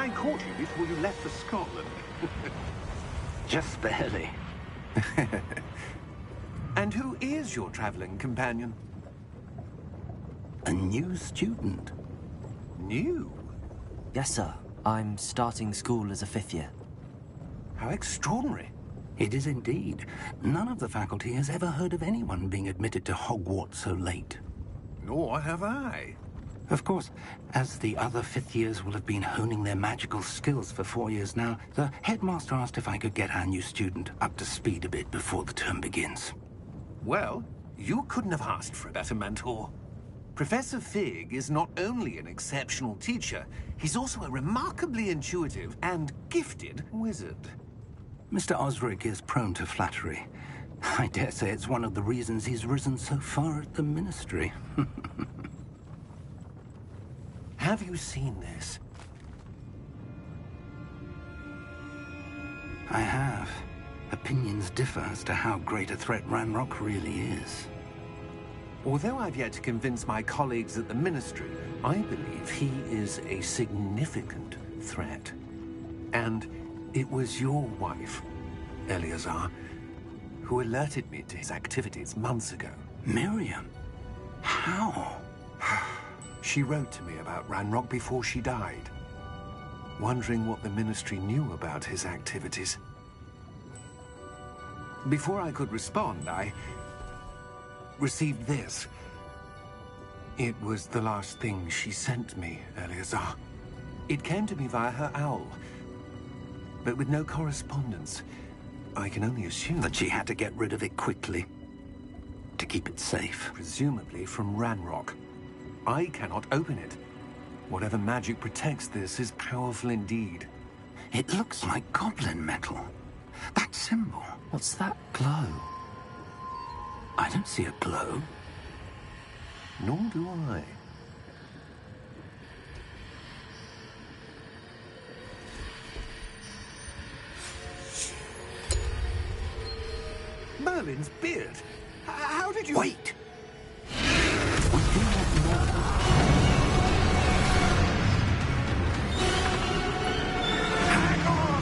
I caught you before you left for Scotland. Just barely. And who is your traveling companion? A new student. New? Yes, sir. I'm starting school as a 5th year. How extraordinary. It is indeed. None of the faculty has ever heard of anyone being admitted to Hogwarts so late. Nor have I. Of course, as the other 5th years will have been honing their magical skills for 4 years now, the headmaster asked if I could get our new student up to speed a bit before the term begins. Well, you couldn't have asked for a better mentor. Professor Fig is not only an exceptional teacher, he's also a remarkably intuitive and gifted wizard. Mr. Osric is prone to flattery. I dare say it's one of the reasons he's risen so far at the Ministry. Have you seen this? I have. Opinions differ as to how great a threat Ranrock really is. Although I've yet to convince my colleagues at the Ministry, I believe he is a significant threat. And it was your wife, Eleazar, who alerted me to his activities months ago. Miriam? How? She wrote to me about Ranrock before she died, wondering what the Ministry knew about his activities. Before I could respond, I received this. It was the last thing she sent me, Eleazar. It came to me via her owl, but with no correspondence. I can only assume that she had to get rid of it quickly, to keep it safe. Presumably from Ranrock. I cannot open it. Whatever magic protects this is powerful indeed. It looks like goblin metal. That symbol. What's that glow? I don't see a glow. Nor do I. Merlin's beard. How did you... Wait! We do not know. Hang on!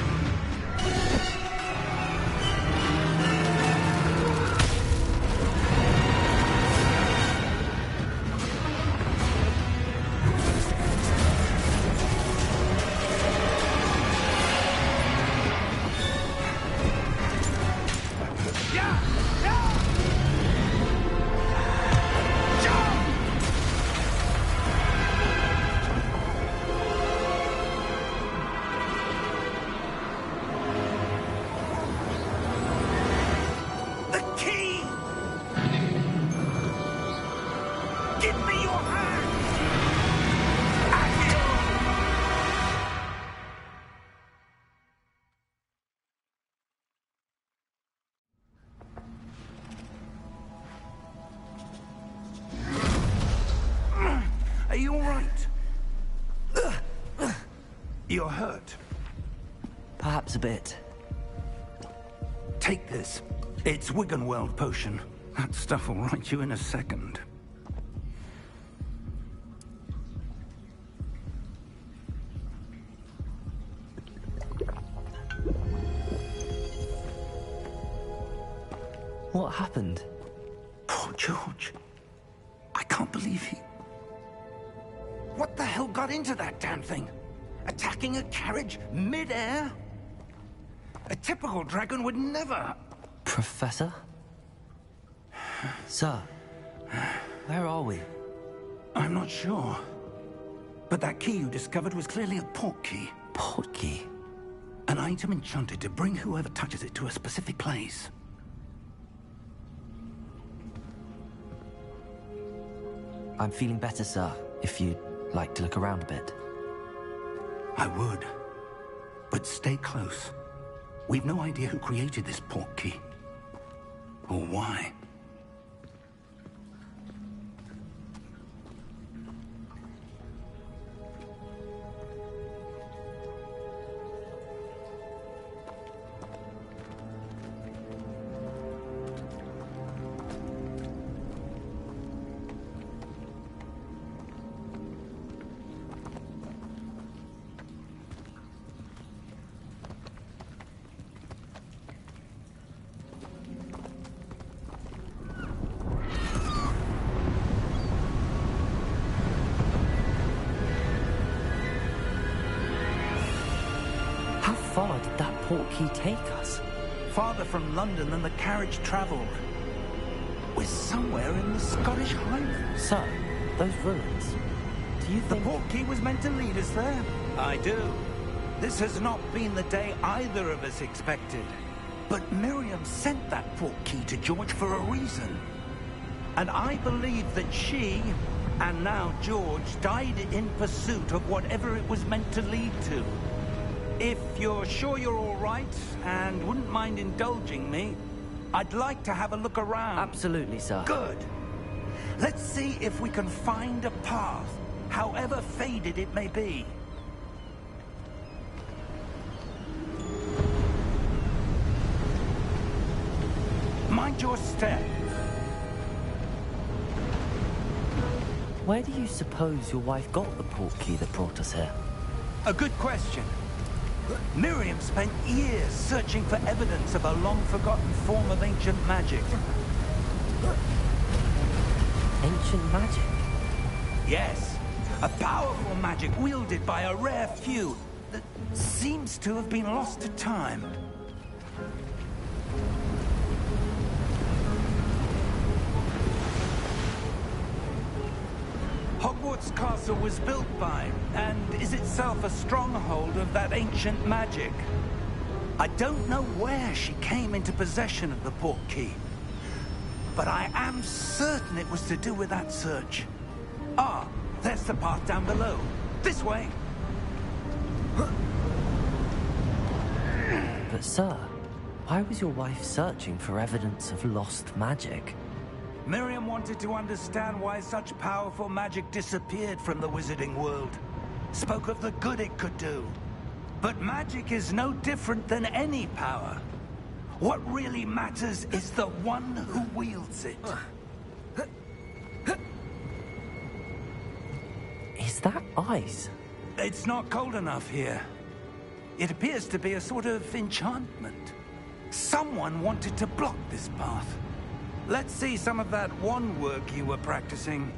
Are you all right? You're hurt. Perhaps a bit. Take this. It's Wiggenweld potion. That stuff will right you in a second. What happened? Poor George. I can't believe he... What the hell got into that damn thing? Attacking a carriage mid-air? A typical dragon would never... Professor? Sir, where are we? I'm not sure. But that key you discovered was clearly a port key. Port key? An item enchanted to bring whoever touches it to a specific place. I'm feeling better, sir, if you'd like to look around a bit. I would. But stay close. We've no idea who created this port key. Or why. far did that portkey take us? Farther from London than the carriage travelled. We're somewhere in the Scottish Highlands. Sir, those ruins. Do you The think... portkey was meant to lead us there? I do. This has not been the day either of us expected. But Miriam sent that portkey to George for a reason. And I believe that she, and now George, died in pursuit of whatever it was meant to lead to. If you're sure you're all right, and wouldn't mind indulging me, I'd like to have a look around. Absolutely, sir. Good. Let's see if we can find a path, however faded it may be. Mind your step. Where do you suppose your wife got the portkey that brought us here? A good question. Miriam spent years searching for evidence of a long-forgotten form of ancient magic. Ancient magic? Yes, a powerful magic wielded by a rare few that seems to have been lost to time. Hogwarts Castle was built by, and is itself a stronghold of that ancient magic. I don't know where she came into possession of the portkey, but I am certain it was to do with that search. Ah, there's the path down below. This way. But sir, why was your wife searching for evidence of lost magic? Miriam wanted to understand why such powerful magic disappeared from the wizarding world. Spoke of the good it could do. But magic is no different than any power. What really matters is the one who wields it. Is that ice? It's not cold enough here. It appears to be a sort of enchantment. Someone wanted to block this path. Let's see some of that wand work you were practicing.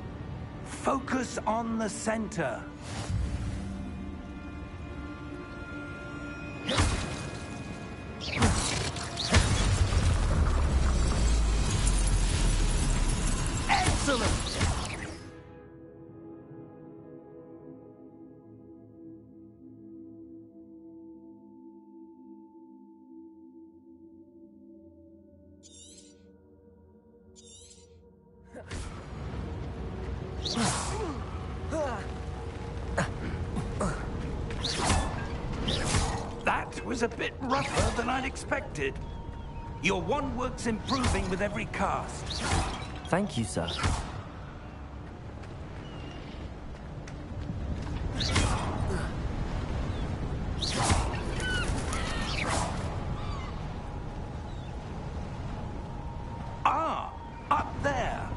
Focus on the center. Excellent! That was a bit rougher than I'd expected. Your wand work's improving with every cast. Thank you, sir. Ah, up there.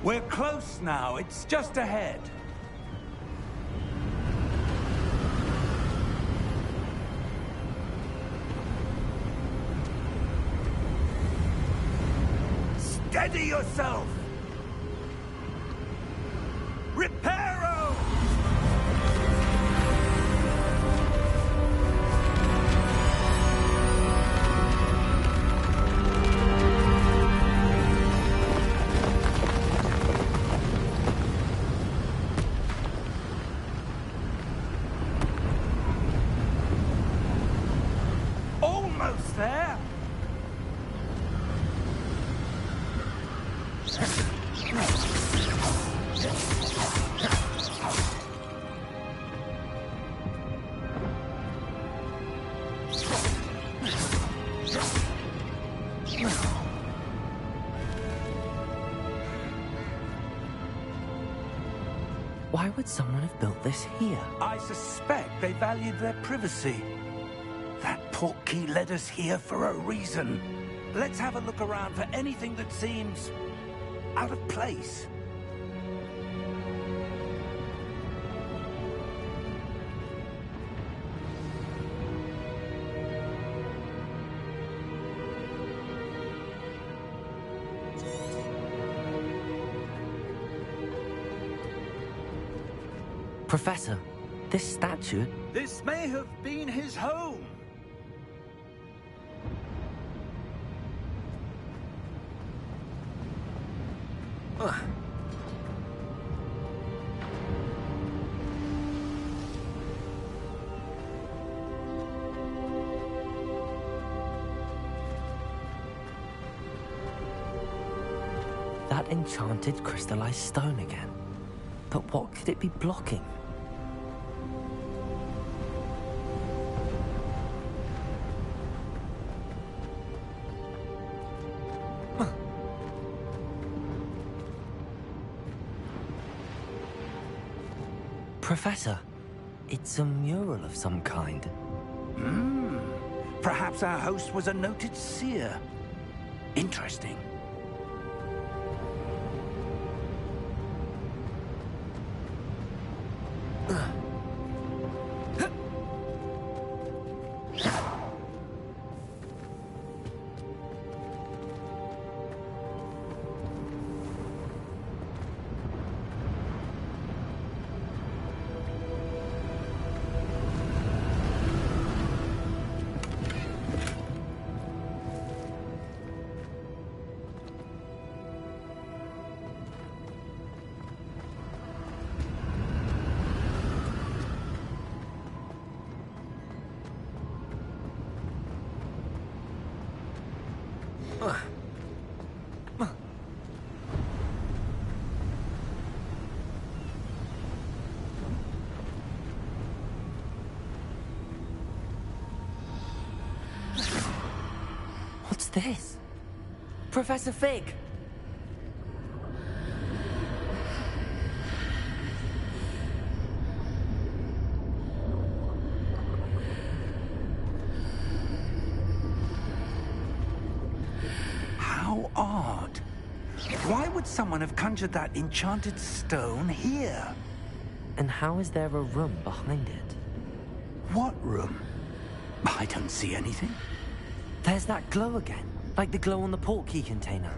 We're close now. It's just ahead. Steady yourself! Reparo! Almost there! Why would someone have built this here? I suspect they valued their privacy. That portkey led us here for a reason. Let's have a look around for anything that seems out of place. Professor, this statue... This may have been his home. That enchanted crystallized stone again. But what could it be blocking? Professor, it's a mural of some kind. Perhaps our host was a noted seer. Interesting. What's this? Professor Fig! How odd. Why would someone have conjured that enchanted stone here? And how is there a room behind it? What room? I don't see anything. There's that glow again, like the glow on the portkey container.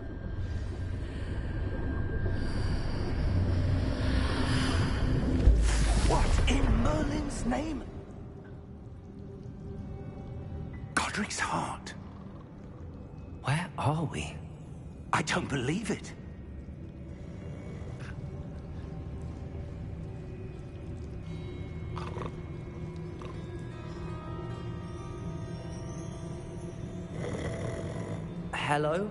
What in Merlin's name? Godric's heart. Where are we? I don't believe it. Hello?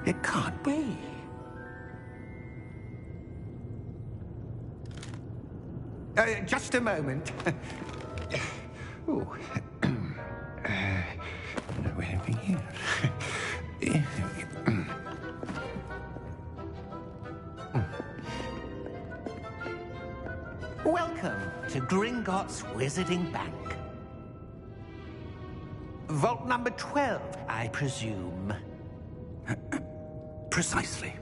It can't be. Just a moment. Oh. No anything here. Welcome to Gringotts Wizarding Bank. Vault number 12, I presume. Precisely.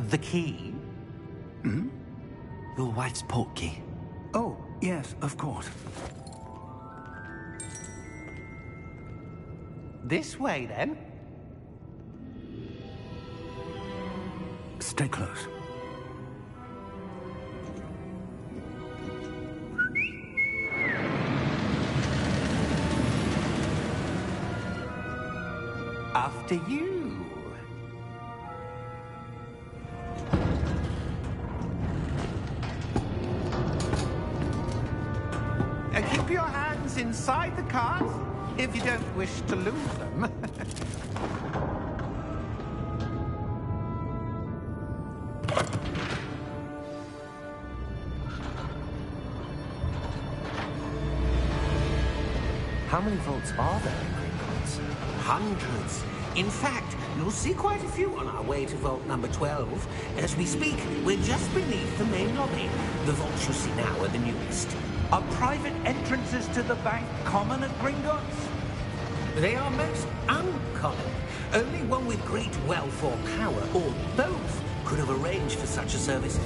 The key? Your wife's portkey. Oh, yes, of course. This way, then. Stay close. After you. Keep your hands inside the cart if you don't wish to lose them. How many vaults are there in Gringotts? Hundreds. In fact, you'll see quite a few on our way to vault number 12. As we speak, we're just beneath the main lobby. The vaults you see now are the newest. Are private entrances to the bank common at Gringotts? They are most uncommon. Only one with great wealth or power, or both, could have arranged for such a service.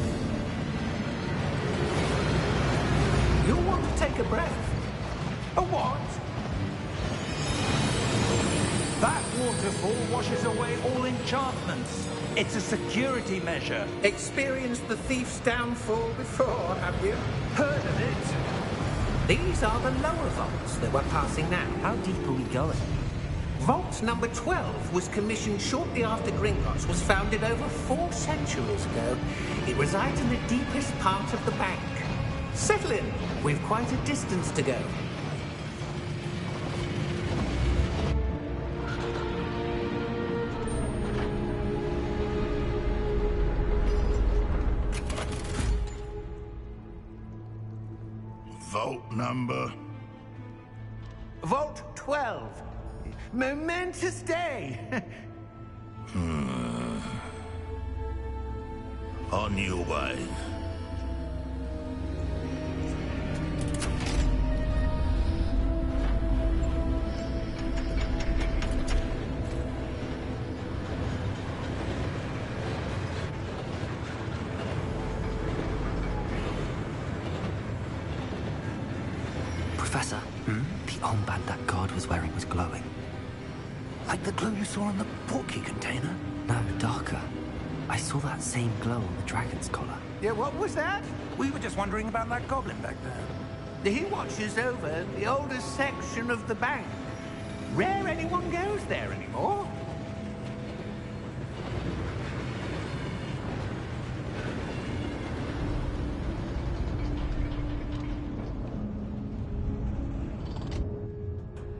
You'll want to take a breath. A what? That waterfall washes away all enchantments. It's a security measure. Experienced the thief's downfall before, have you? Heard of it? These are the lower vaults that we're passing now. How deep are we going? Vault number 12 was commissioned shortly after Gringotts was founded over 4 centuries ago. It resides in the deepest part of the bank. Settle in. We've quite a distance to go. Vault number? Vault 12. Momentous day. On your way. Professor, the armband that guard was wearing was glowing. Like the glow you saw on the portkey container? No, darker. I saw that same glow on the dragon's collar. Yeah, what was that? We were just wondering about that goblin back there. He watches over the oldest section of the bank. Rare anyone goes there anymore.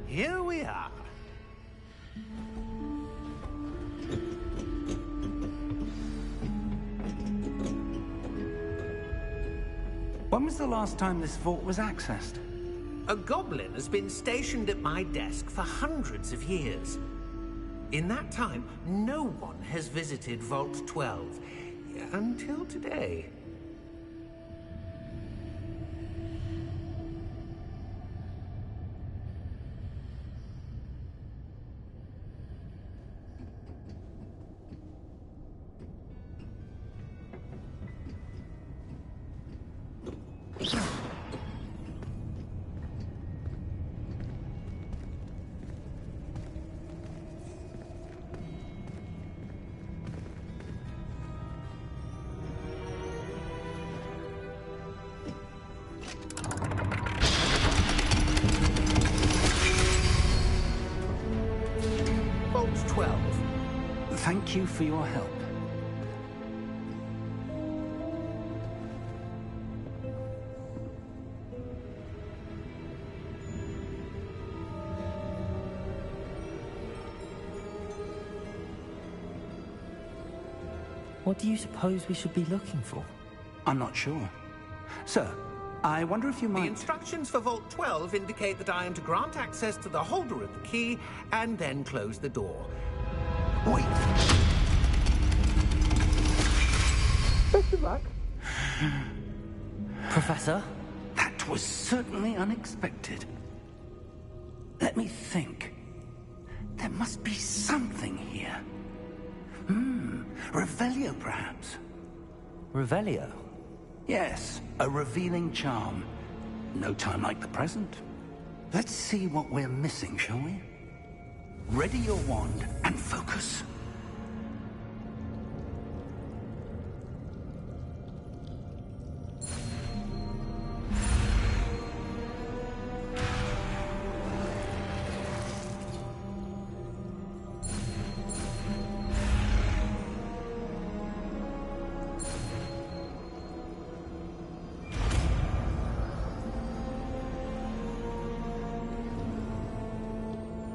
Here we are. When was the last time this vault was accessed? A goblin has been stationed at my desk for hundreds of years. In that time, no one has visited Vault 12. Until today. Vault 12. Thank you for your help. What do you suppose we should be looking for? I'm not sure. Sir, I wonder if you The might... instructions for Vault 12 indicate that I am to grant access to the holder of the key and then close the door. Wait! Best of luck. Professor? That was certainly unexpected. Let me think. There must be something here. Revelio, perhaps? Revelio? Yes, a revealing charm. No time like the present. Let's see what we're missing, shall we? Ready your wand and focus.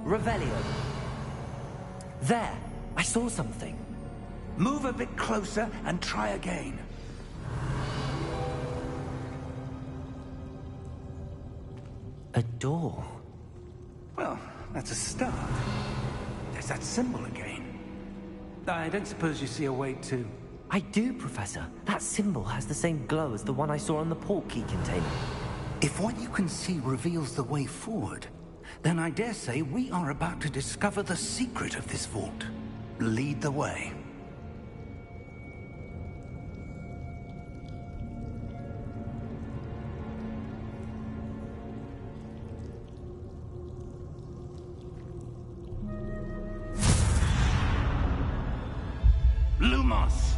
Revelio. There! I saw something. Move a bit closer and try again. A door. Well, that's a start. There's that symbol again. I don't suppose you see a way to... I do, Professor. That symbol has the same glow as the one I saw on the portkey container. If what you can see reveals the way forward, then I dare say we are about to discover the secret of this vault. Lead the way. Lumos!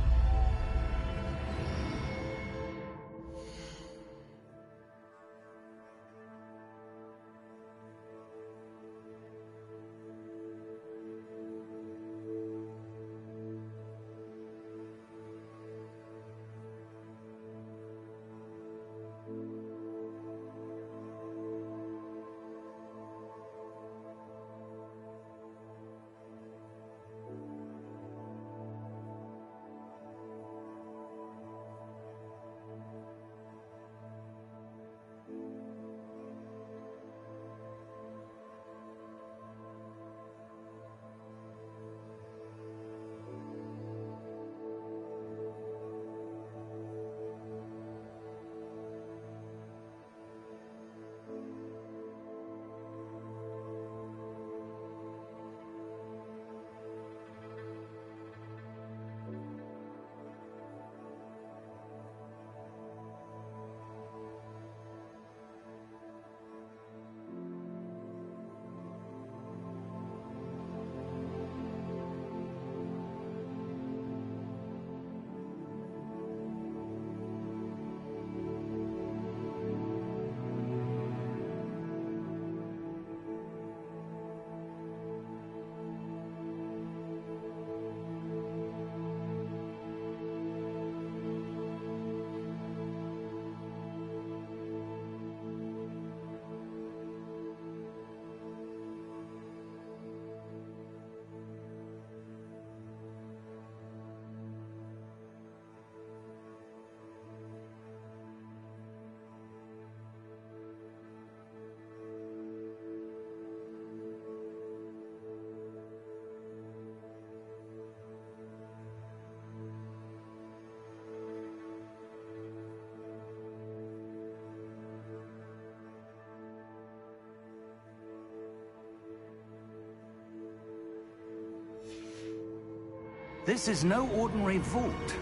This is no ordinary vault.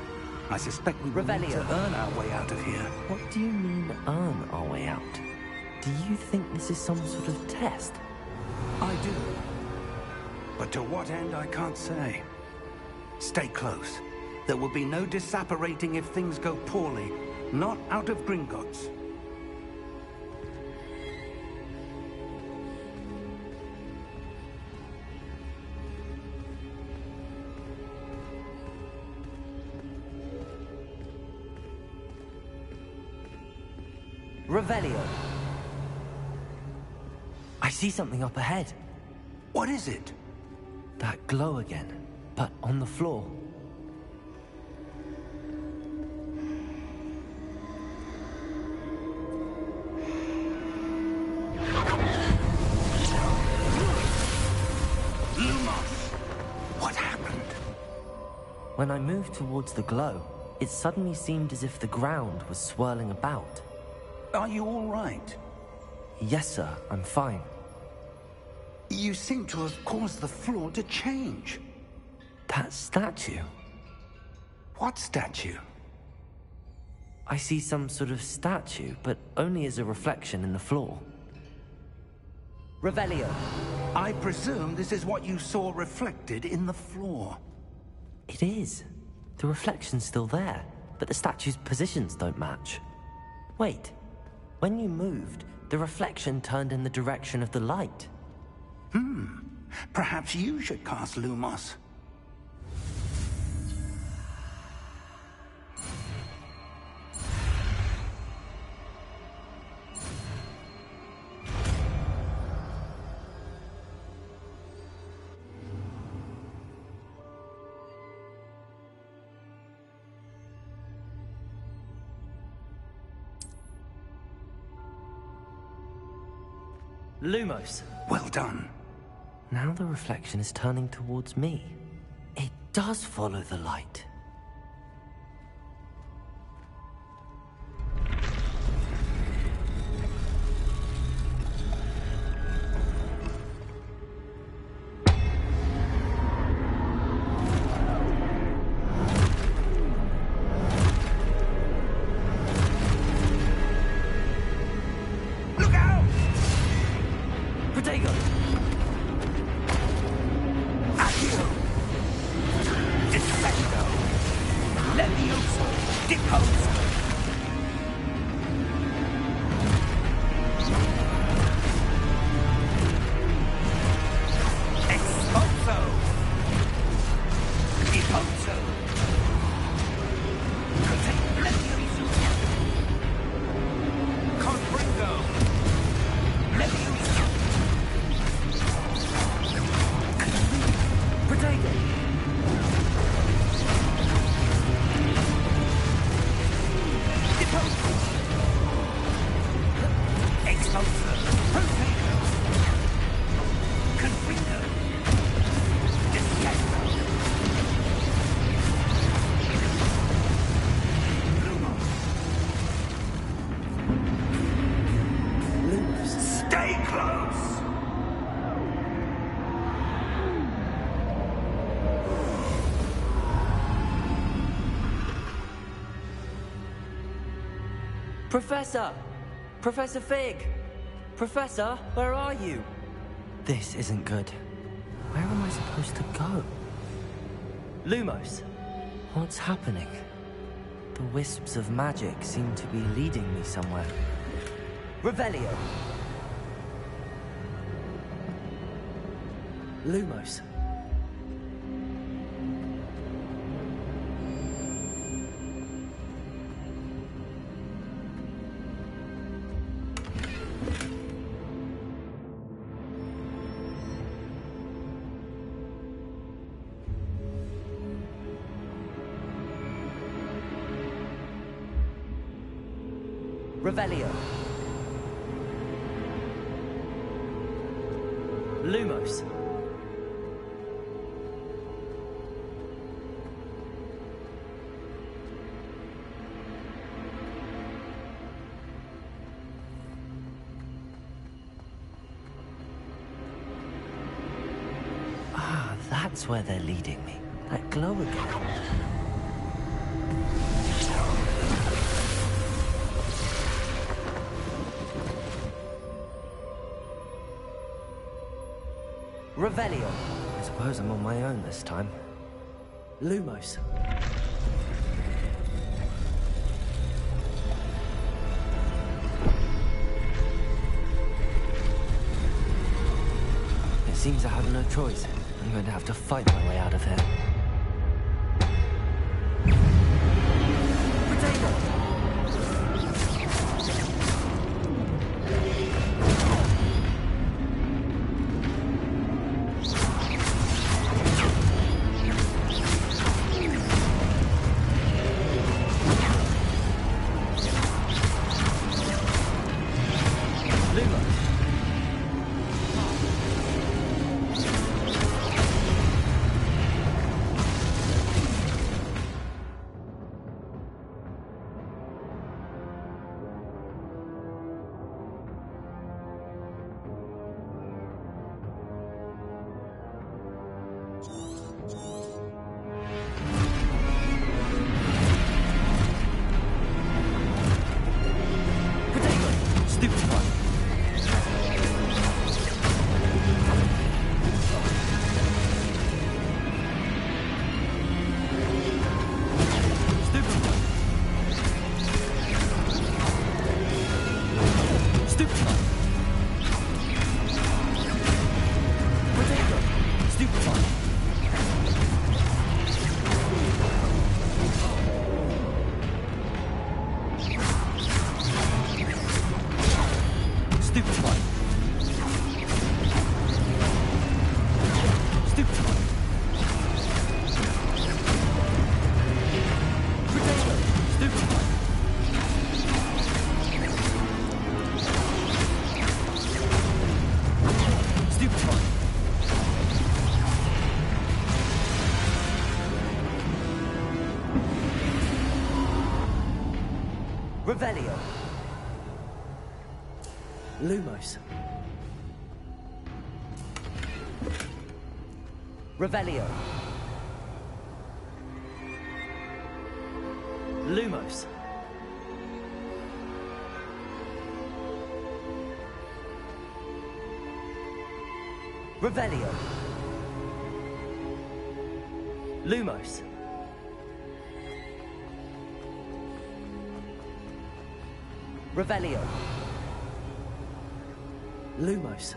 I suspect we will need Revelio. to earn our way out of here. What do you mean, earn our way out? Do you think this is some sort of test? I do. But to what end, I can't say. Stay close. There will be no disapparating if things go poorly. Not out of Gringotts. Revelio. I see something up ahead. What is it? That glow again, but on the floor. Lumos! What happened? When I moved towards the glow, it suddenly seemed as if the ground was swirling about. Are you all right? Yes, sir, I'm fine. You seem to have caused the floor to change. That statue. What statue? I see some sort of statue, but only as a reflection in the floor. Revelio. I presume this is what you saw reflected in the floor. It is. The reflection's still there, but the statue's positions don't match. Wait. When you moved, the reflection turned in the direction of the light. Perhaps you should cast Lumos. Lumos. Well done. Now the reflection is turning towards me. It does follow the light. Professor! Professor Fig! Professor, where are you? This isn't good. Where am I supposed to go? Lumos, what's happening? The wisps of magic seem to be leading me somewhere. Revelio! Lumos. Revelio. Lumos. Ah, that's where they're leading me. That glow again. Revelio. I suppose I'm on my own this time. Lumos. It seems I have no choice. I'm going to have to fight my way out of here. Revelio. Lumos. Revelio. Lumos. Revelio. Lumos. Revelio. Lumos.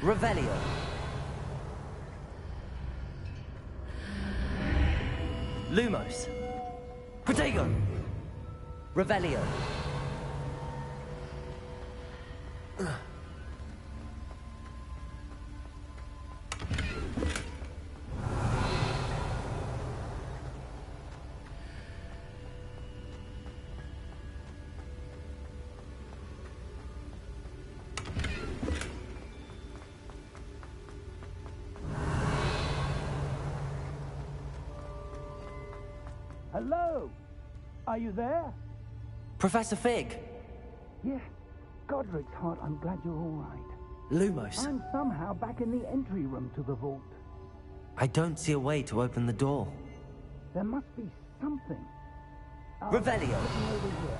Revelio. Lumos. Protego. Revelio. Hello? Are you there? Professor Fig. Yes. Godric's heart, I'm glad you're all right. Lumos. I'm somehow back in the entry room to the vault. I don't see a way to open the door. There must be something. Revelio. Looking over here.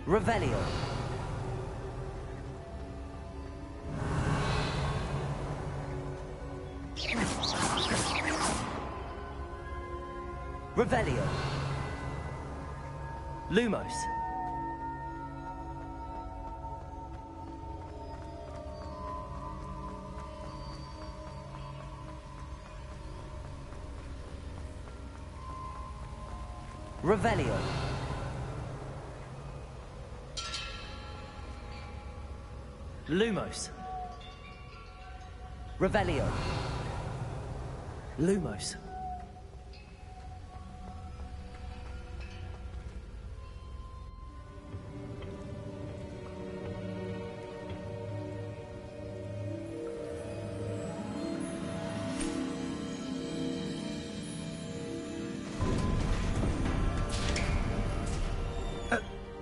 Revelio. Revelio. Lumos. Revelio. Lumos. Revelio. Lumos.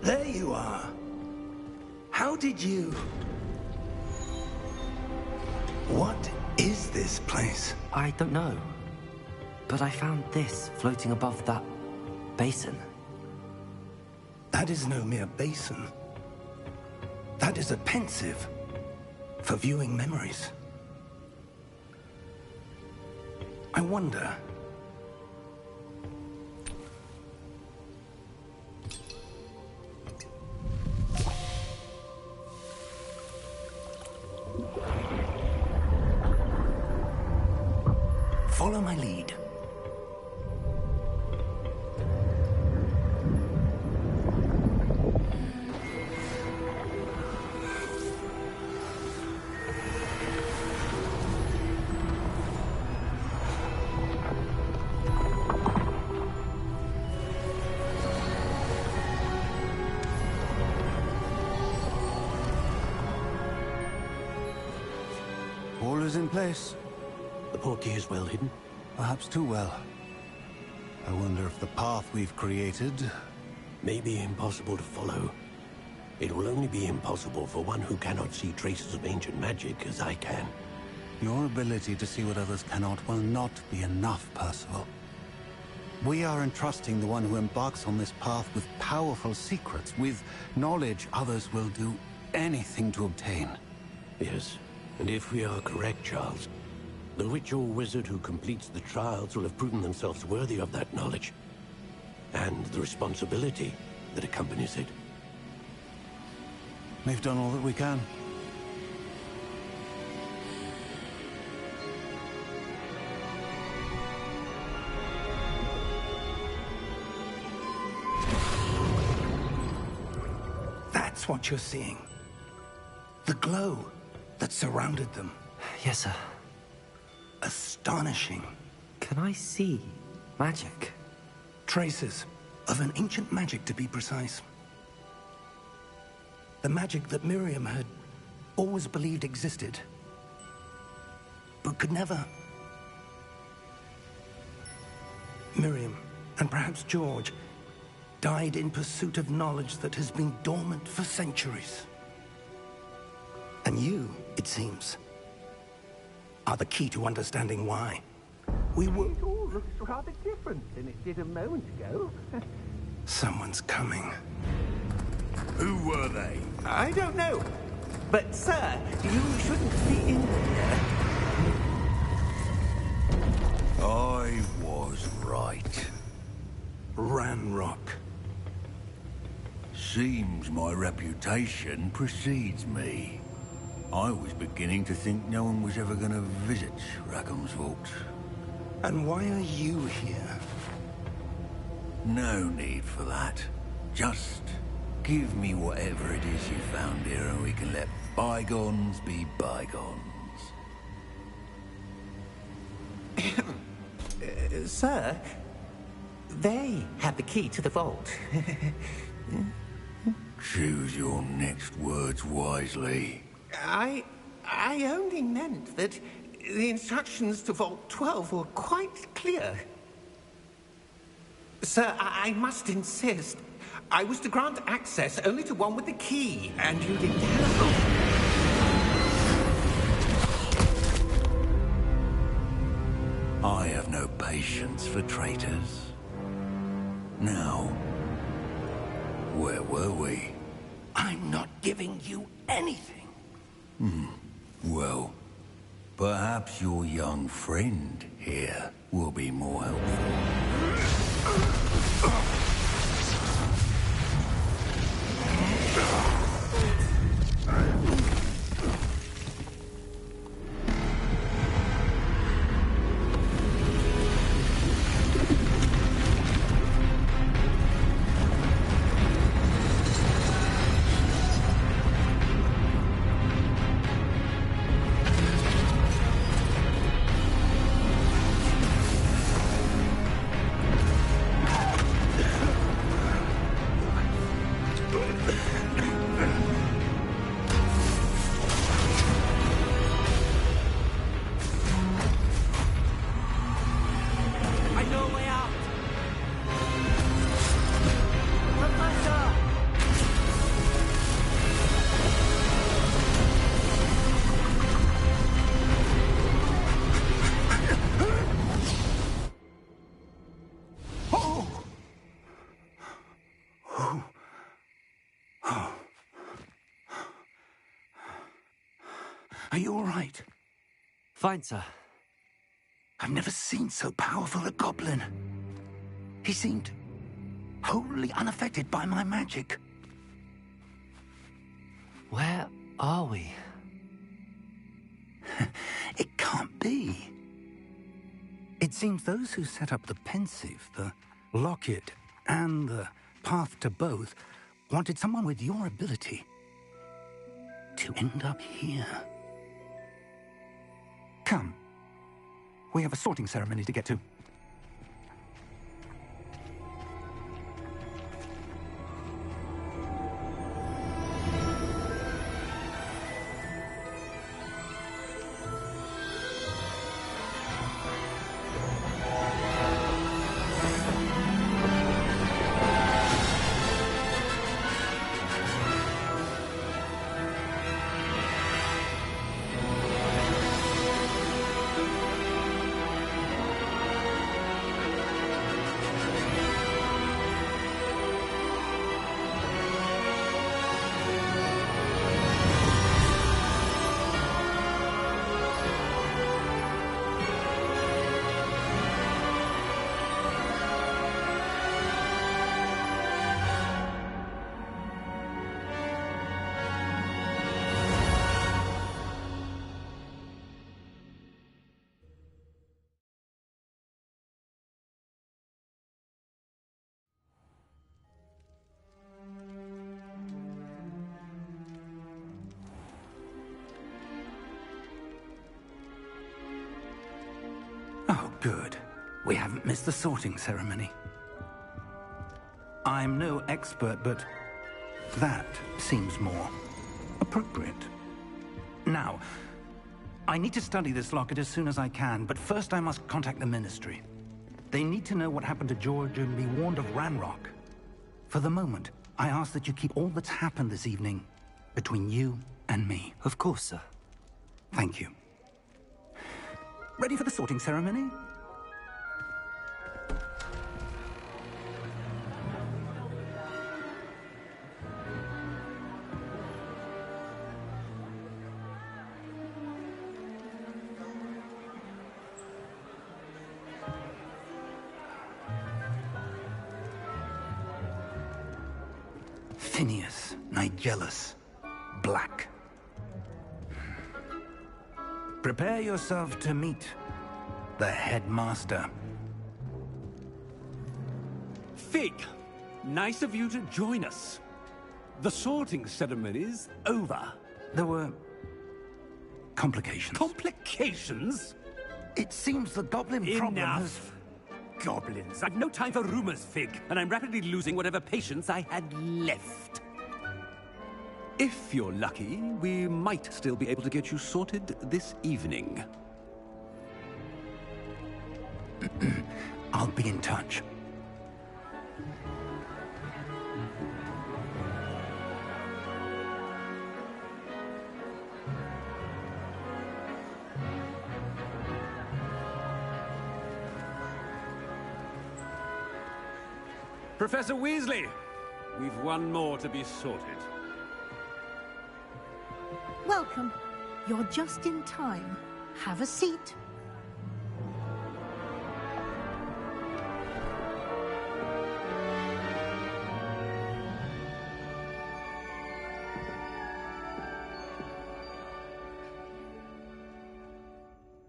There you are. How did you... What is this place? I don't know. But I found this floating above that basin. That is no mere basin. That is a pensive for viewing memories. I wonder... Follow my lead. All is in place. The portkey is well hidden. Perhaps too well. I wonder if the path we've created... may be impossible to follow. It will only be impossible for one who cannot see traces of ancient magic as I can. Your ability to see what others cannot will not be enough, Percival. We are entrusting the one who embarks on this path with powerful secrets, with knowledge others will do anything to obtain. Yes, and if we are correct, Charles, the witch or wizard who completes the trials will have proven themselves worthy of that knowledge, and the responsibility that accompanies it. We've done all that we can. That's what you're seeing. The glow that surrounded them. Yes, sir. Astonishing. Can I see magic? Traces of an ancient magic, to be precise. The magic that Miriam had always believed existed, but could never. Miriam, and perhaps George, died in pursuit of knowledge that has been dormant for centuries. And you, it seems, are the key to understanding why. We were... It all looks rather different than it did a moment ago. Someone's coming. Who were they? I don't know. But, sir, you shouldn't be in here. I was right. Ranrock. Seems my reputation precedes me. I was beginning to think no one was ever going to visit Rackham's Vault. And why are you here? No need for that. Just give me whatever it is you found here and we can let bygones be bygones. Sir, they have the key to the vault. Choose your next words wisely. I only meant that the instructions to Vault 12 were quite clear. Sir, I must insist. I was to grant access only to one with the key, and you didn't have... I have no patience for traitors. Now, where were we? I'm not giving you anything. Well, perhaps your young friend here will be more helpful. Are you all right? Fine, sir. I've never seen so powerful a goblin. He seemed wholly unaffected by my magic. Where are we? It can't be. It seems those who set up the pensive, the locket, and the path to both wanted someone with your ability to end up here. Come. We have a sorting ceremony to get to. Good. We haven't missed the sorting ceremony. I'm no expert, but that seems more appropriate. Now, I need to study this locket as soon as I can, but first I must contact the Ministry. They need to know what happened to George and be warned of Ranrock. For the moment, I ask that you keep all that's happened this evening between you and me. Of course, sir. Thank you. Ready for the sorting ceremony? Phineas, Nigellus, Black. Prepare yourself to meet the headmaster. Fig, nice of you to join us. The sorting ceremony's over. There were complications. Complications? It seems the goblin problem has... Enough! Goblins. I've no time for rumors, Fig, and I'm rapidly losing whatever patience I had left. If you're lucky, we might still be able to get you sorted this evening. I'll be in touch. Professor Weasley, we've one more to be sorted. Welcome. You're just in time. Have a seat.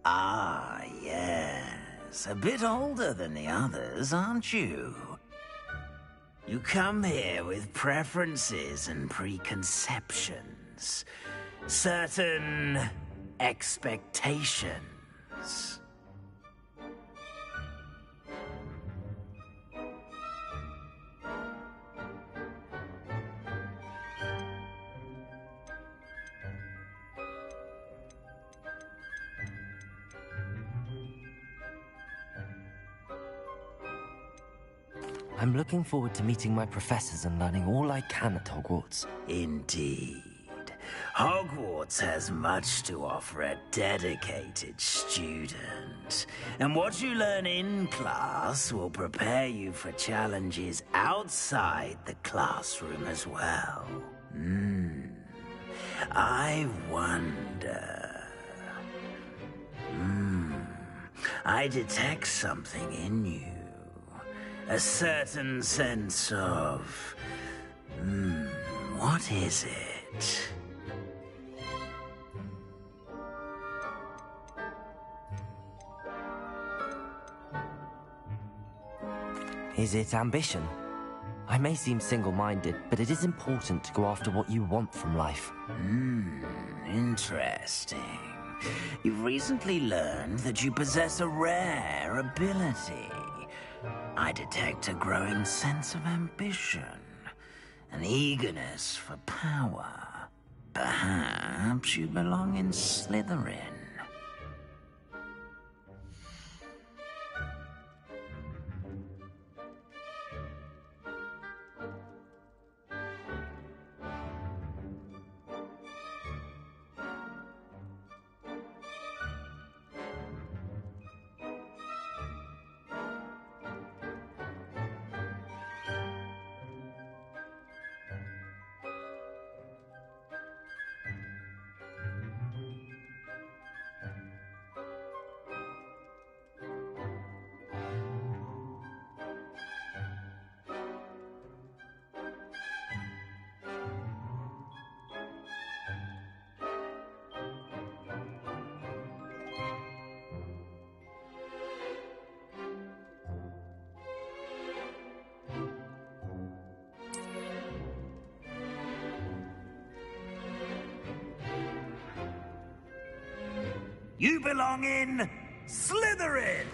Ah, yes. A bit older than the others, aren't you? You come here with preferences and preconceptions. Certain expectations. I'm looking forward to meeting my professors and learning all I can at Hogwarts. Indeed. Hogwarts has much to offer a dedicated student. And what you learn in class will prepare you for challenges outside the classroom as well. I wonder... I detect something in you. A certain sense of... what is it? Is it ambition? I may seem single-minded, but it is important to go after what you want from life. Interesting. You've recently learned that you possess a rare ability. I detect a growing sense of ambition, an eagerness for power. Perhaps you belong in Slytherin. You belong in Slytherin!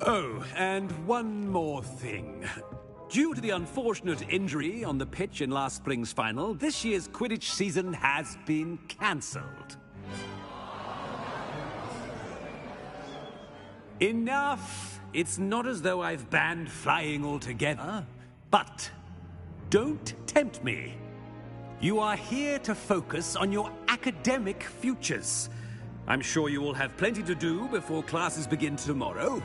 Oh, and one more thing. Due to the unfortunate injury on the pitch in last spring's final, this year's Quidditch season has been cancelled. Enough! It's not as though I've banned flying altogether, but don't tempt me. You are here to focus on your academic futures. I'm sure you will have plenty to do before classes begin tomorrow.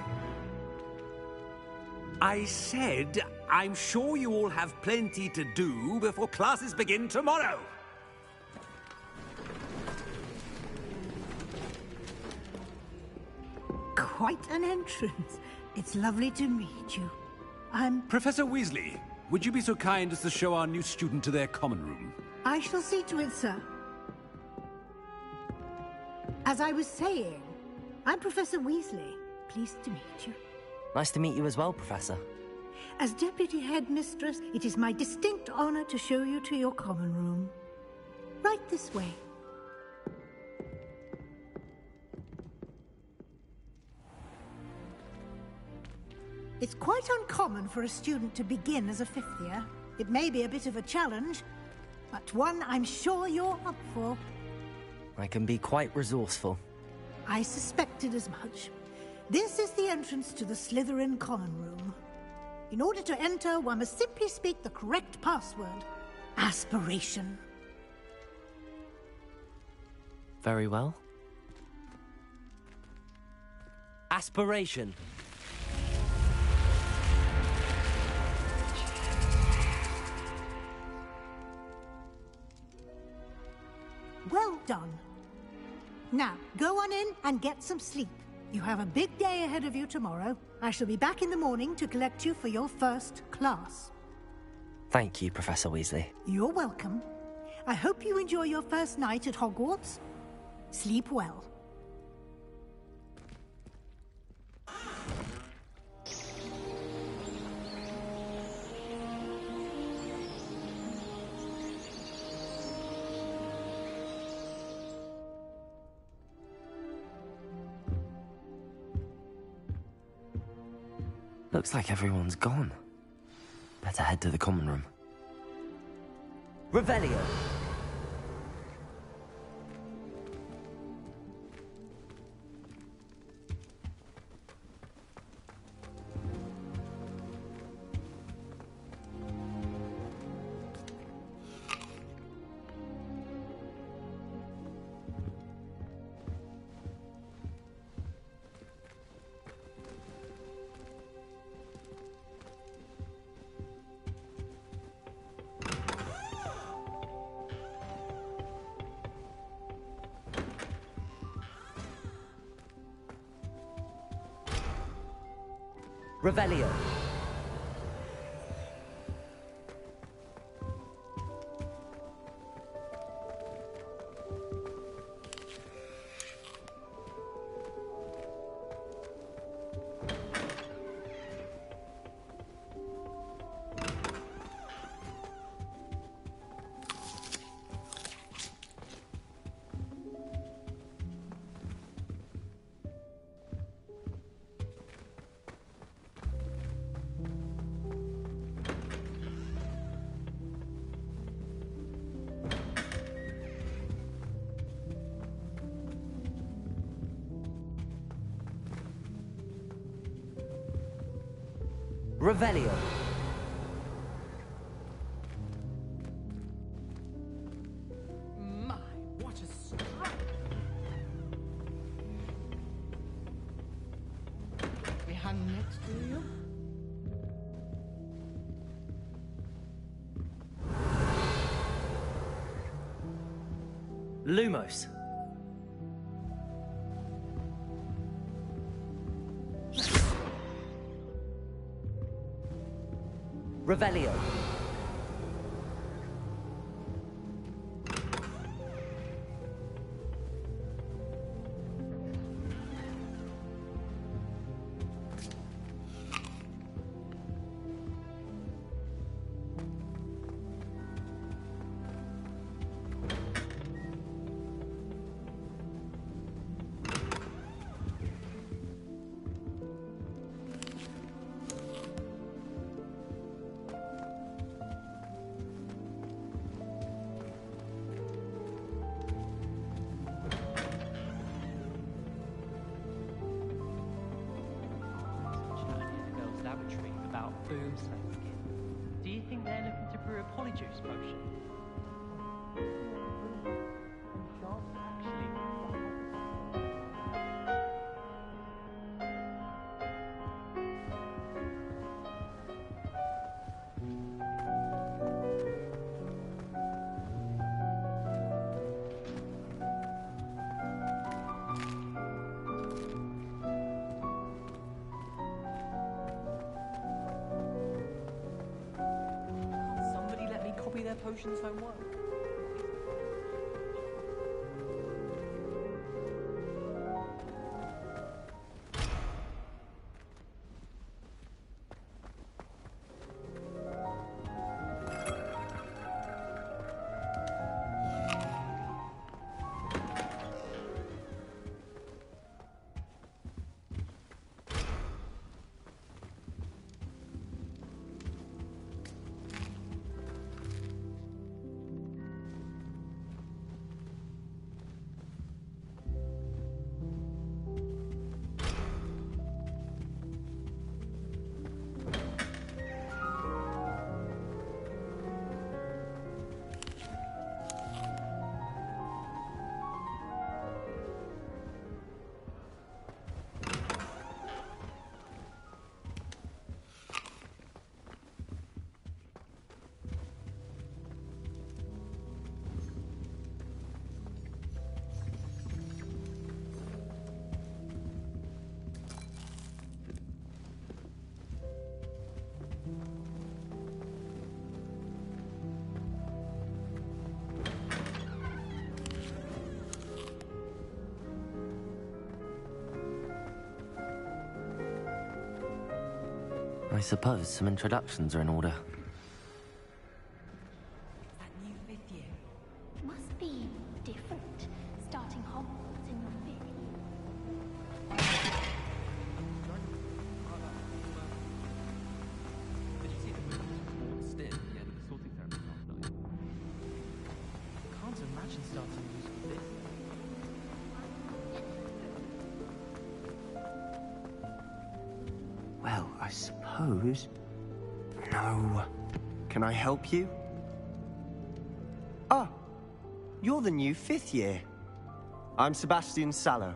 I said, I'm sure you all have plenty to do before classes begin tomorrow. Quite an entrance. It's lovely to meet you. I'm... Professor Weasley, would you be so kind as to show our new student to their common room? I shall see to it, sir. As I was saying, I'm Professor Weasley. Pleased to meet you. Nice to meet you as well, Professor. As Deputy Headmistress, it is my distinct honor to show you to your common room. Right this way. It's quite uncommon for a student to begin as a fifth year. It may be a bit of a challenge, but one I'm sure you're up for. I can be quite resourceful. I suspected as much. This is the entrance to the Slytherin common room. In order to enter, one must simply speak the correct password. Aspiration. Very well. Aspiration. Well done. Now, go on in and get some sleep. You have a big day ahead of you tomorrow. I shall be back in the morning to collect you for your first class. Thank you, Professor Weasley. You're welcome. I hope you enjoy your first night at Hogwarts. Sleep well. Looks like everyone's gone. Better head to the common room. Revelio! Revelio. Revelio. My, what a strike! We hung next to you? Lumos. Revelio. poetry about boomslang skin. Do you think they're looking to brew a polyjuice potion? Somebody let me copy their potions homework. I suppose some introductions are in order. That new fifth year must be different, starting Hogwarts in your fifth year. Did you see the movement still at the end of the sorting ceremony last night? Can't imagine starting a musical this. Well, I suppose... No. Can I help you? Ah, you're the new fifth year. I'm Sebastian Sallow.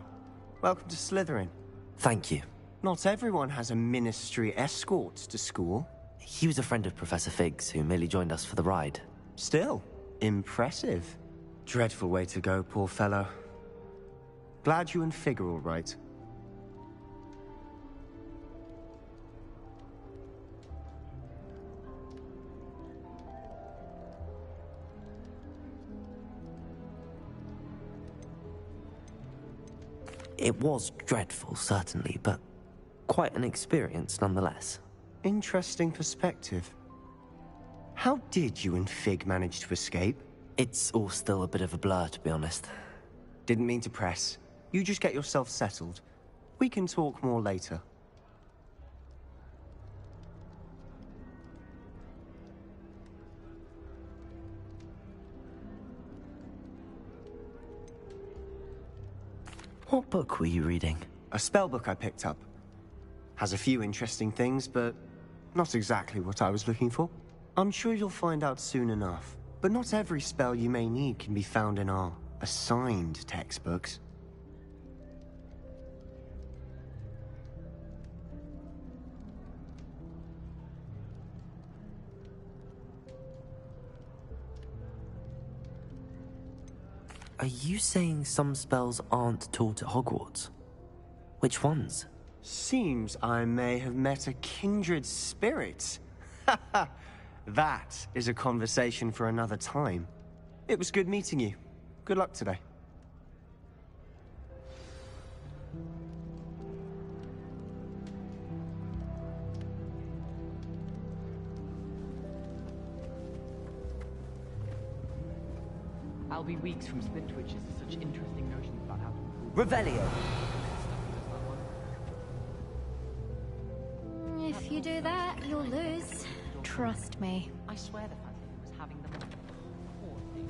Welcome to Slytherin. Thank you. Not everyone has a ministry escort to school. He was a friend of Professor Fig's who merely joined us for the ride. Still, impressive. Dreadful way to go, poor fellow. Glad you and Fig are all right. It was dreadful, certainly, but quite an experience nonetheless. Interesting perspective. How did you and Fig manage to escape? It's all still a bit of a blur, to be honest. Didn't mean to press. You just get yourself settled. We can talk more later. What book were you reading? A spell book I picked up. Has a few interesting things, but not exactly what I was looking for. I'm sure you'll find out soon enough. But not every spell you may need can be found in our assigned textbooks. Are you saying some spells aren't taught at Hogwarts? Which ones? Seems I may have met a kindred spirit. That is a conversation for another time. It was good meeting you. Good luck today. I'll be weeks from Splintwitches to such interesting notions about how to improve... Revelio! If you do that, you'll lose. Trust me. I swear the Fantasy was having them on. Poor thing.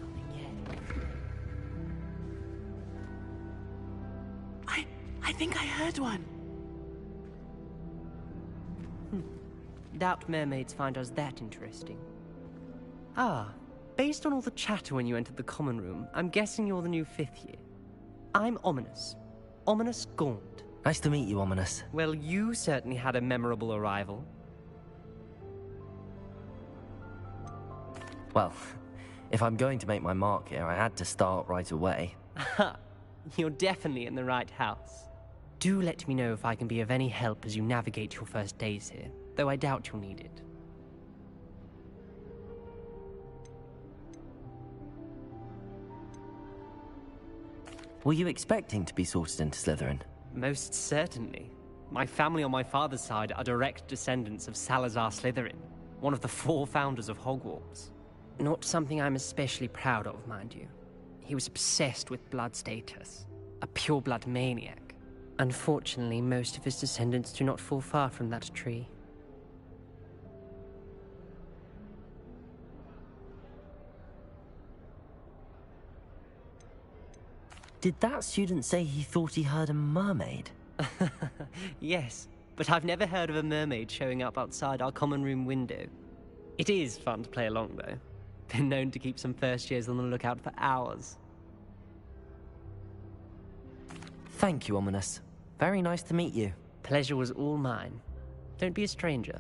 I think I heard one. Doubt mermaids find us that interesting. Ah, based on all the chatter when you entered the common room, I'm guessing you're the new 5th year. I'm Ominous. Ominous Gaunt. Nice to meet you, Ominous. Well, you certainly had a memorable arrival. Well, if I'm going to make my mark here, I had to start right away. Ha! You're definitely in the right house. Do let me know if I can be of any help as you navigate your first days here, though I doubt you'll need it. Were you expecting to be sorted into Slytherin? Most certainly. My family on my father's side are direct descendants of Salazar Slytherin, one of the 4 founders of Hogwarts. Not something I'm especially proud of, mind you. He was obsessed with blood status, a pure-blood maniac. Unfortunately, most of his descendants do not fall far from that tree. Did that student say he thought he heard a mermaid? Yes, but I've never heard of a mermaid showing up outside our common room window. It is fun to play along, though. Been known to keep some first years on the lookout for hours. Thank you, Ominous. Very nice to meet you. Pleasure was all mine. Don't be a stranger.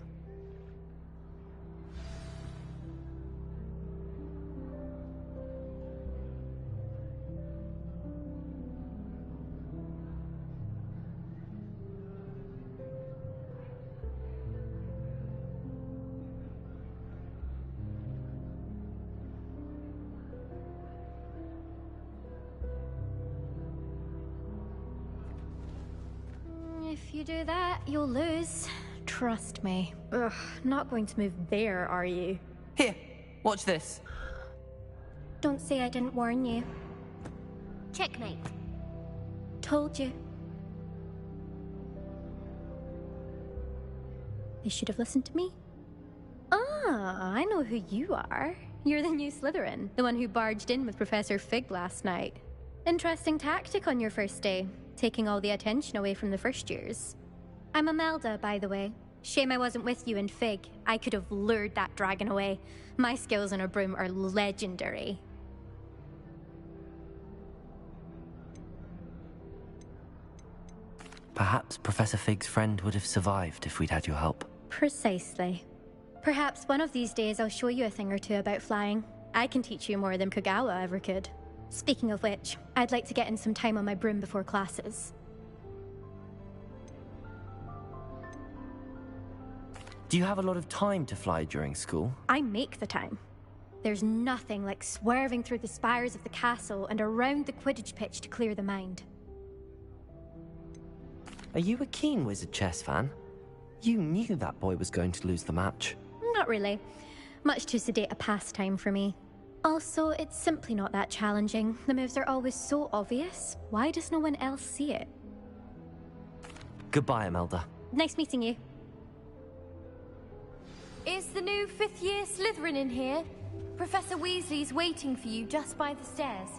If you do that, you'll lose. Trust me. Ugh, not going to move there, are you? Here, watch this. Don't say I didn't warn you. Checkmate. Told you. They should have listened to me. Ah, I know who you are. You're the new Slytherin, the one who barged in with Professor Fig last night. Interesting tactic on your first day, taking all the attention away from the first years. I'm Imelda, by the way. Shame I wasn't with you in Fig. I could have lured that dragon away. My skills on a broom are legendary. Perhaps Professor Fig's friend would have survived if we'd had your help. Precisely. Perhaps one of these days I'll show you a thing or two about flying. I can teach you more than Kogawa ever could. Speaking of which, I'd like to get in some time on my broom before classes. Do you have a lot of time to fly during school? I make the time. There's nothing like swerving through the spires of the castle and around the Quidditch pitch to clear the mind. Are you a keen Wizard chess fan? You knew that boy was going to lose the match. Not really. Much too sedate a pastime for me. Also, it's simply not that challenging. The moves are always so obvious. Why does no one else see it? Goodbye, Imelda. Nice meeting you. Is the new 5th year Slytherin in here? Professor Weasley's waiting for you just by the stairs.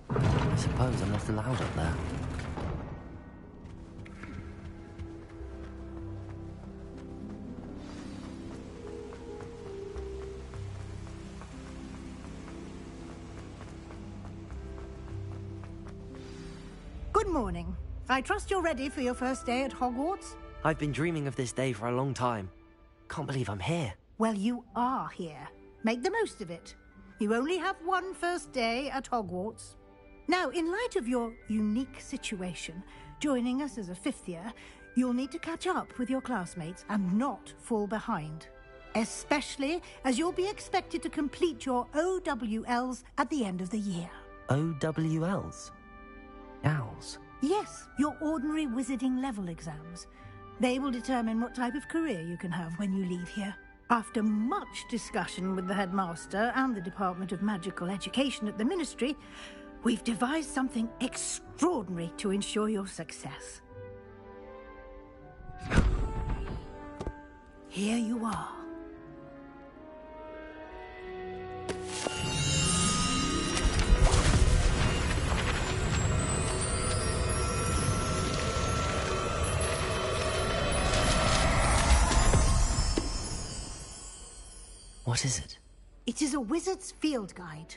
I suppose I'm not allowed up there. Good morning. I trust you're ready for your first day at Hogwarts? I've been dreaming of this day for a long time. Can't believe I'm here. Well, you are here. Make the most of it. You only have one first day at Hogwarts. Now, in light of your unique situation, joining us as a 5th year, you'll need to catch up with your classmates and not fall behind. Especially as you'll be expected to complete your OWLs at the end of the year. OWLs? Owls? Yes, your ordinary wizarding level exams. They will determine what type of career you can have when you leave here. After much discussion with the headmaster and the Department of Magical Education at the Ministry, we've devised something extraordinary to ensure your success. Here you are. What is it? It is a wizard's field guide.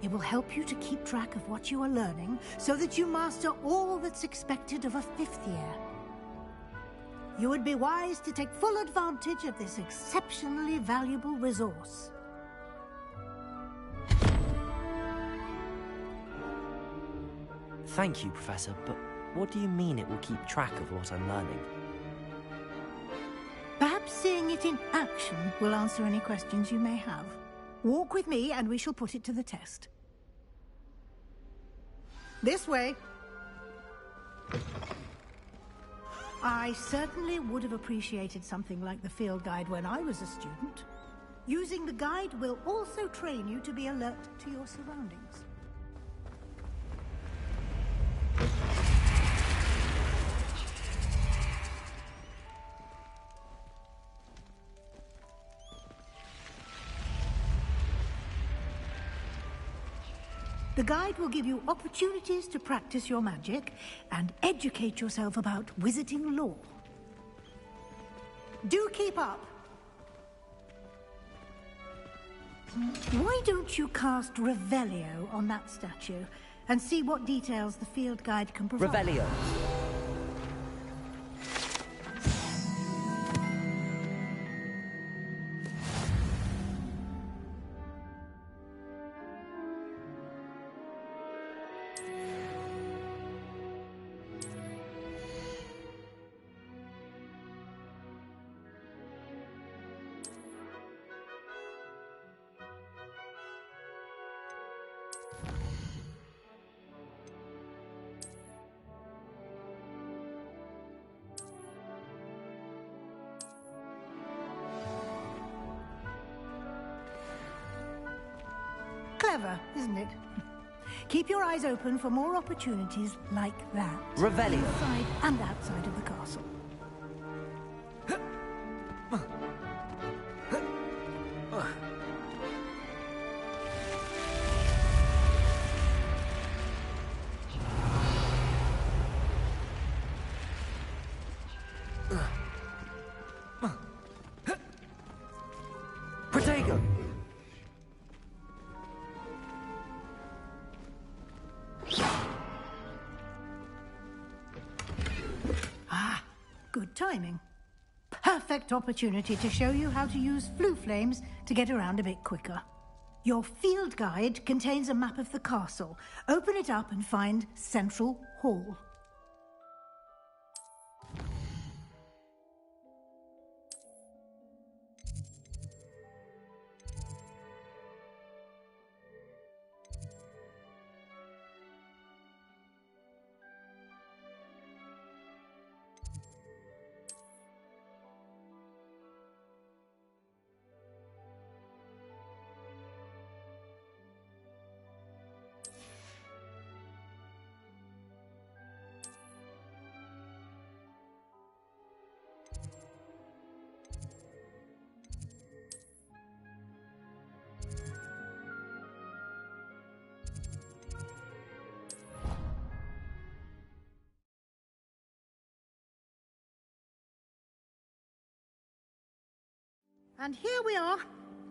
It will help you to keep track of what you are learning so that you master all that's expected of a 5th year. You would be wise to take full advantage of this exceptionally valuable resource. Thank you, Professor, but what do you mean it will keep track of what I'm learning? Perhaps seeing it in action will answer any questions you may have. Walk with me and we shall put it to the test. This way. I certainly would have appreciated something like the field guide when I was a student. Using the guide will also train you to be alert to your surroundings. The guide will give you opportunities to practice your magic and educate yourself about wizarding lore. Do keep up. Why don't you cast Revelio on that statue and see what details the field guide can provide? Revelio. Clever, isn't it? Keep your eyes open for more opportunities like that. Revelio. Inside and outside of the castle. Protego! Good timing. Perfect opportunity to show you how to use flue flames to get around a bit quicker. Your field guide contains a map of the castle. Open it up and find Central Hall. And here we are.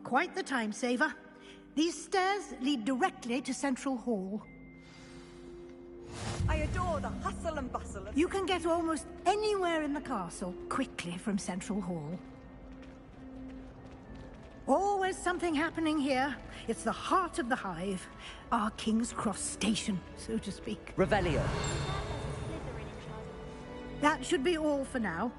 Quite the time saver. These stairs lead directly to Central Hall. I adore the hustle and bustle of... You can get almost anywhere in the castle quickly from Central Hall. Always something happening here. It's the heart of the hive. Our King's Cross station, so to speak. Revelio. That should be all for now.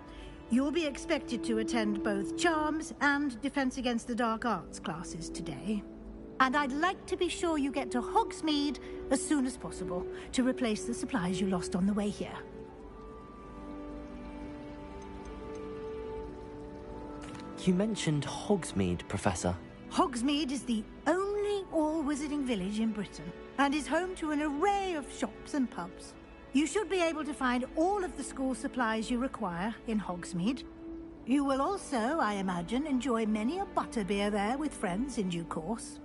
You'll be expected to attend both Charms and Defense Against the Dark Arts classes today. And I'd like to be sure you get to Hogsmeade as soon as possible to replace the supplies you lost on the way here. You mentioned Hogsmeade, Professor. Hogsmeade is the only all-wizarding village in Britain and is home to an array of shops and pubs. You should be able to find all of the school supplies you require in Hogsmeade. You will also, I imagine, enjoy many a butterbeer there with friends in due course.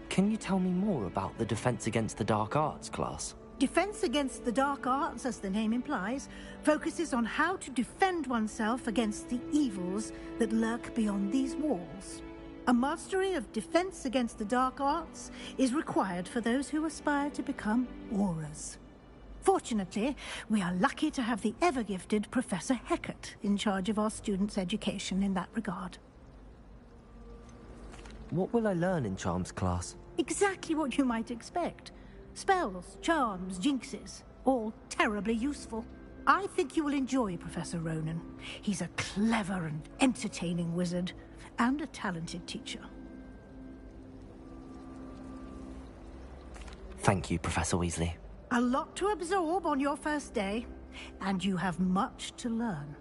Can you tell me more about the Defense Against the Dark Arts class? Defense Against the Dark Arts, as the name implies, focuses on how to defend oneself against the evils that lurk beyond these walls. A mastery of Defense Against the Dark Arts is required for those who aspire to become Aurors. Fortunately, we are lucky to have the ever-gifted Professor Hecat in charge of our students' education in that regard. What will I learn in Charms class? Exactly what you might expect. Spells, charms, jinxes, all terribly useful. I think you will enjoy Professor Ronan. He's a clever and entertaining wizard, and a talented teacher. Thank you, Professor Weasley. A lot to absorb on your first day, and you have much to learn.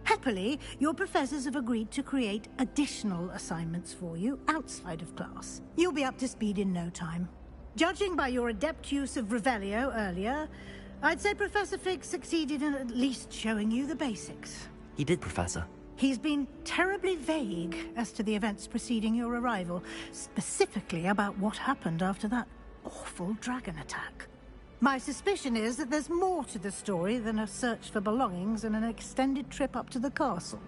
Happily, your professors have agreed to create additional assignments for you outside of class. You'll be up to speed in no time. Judging by your adept use of Revelio earlier, I'd say Professor Fig succeeded in at least showing you the basics. He did, Professor. He's been terribly vague as to the events preceding your arrival, specifically about what happened after that awful dragon attack. My suspicion is that there's more to the story than a search for belongings and an extended trip up to the castle.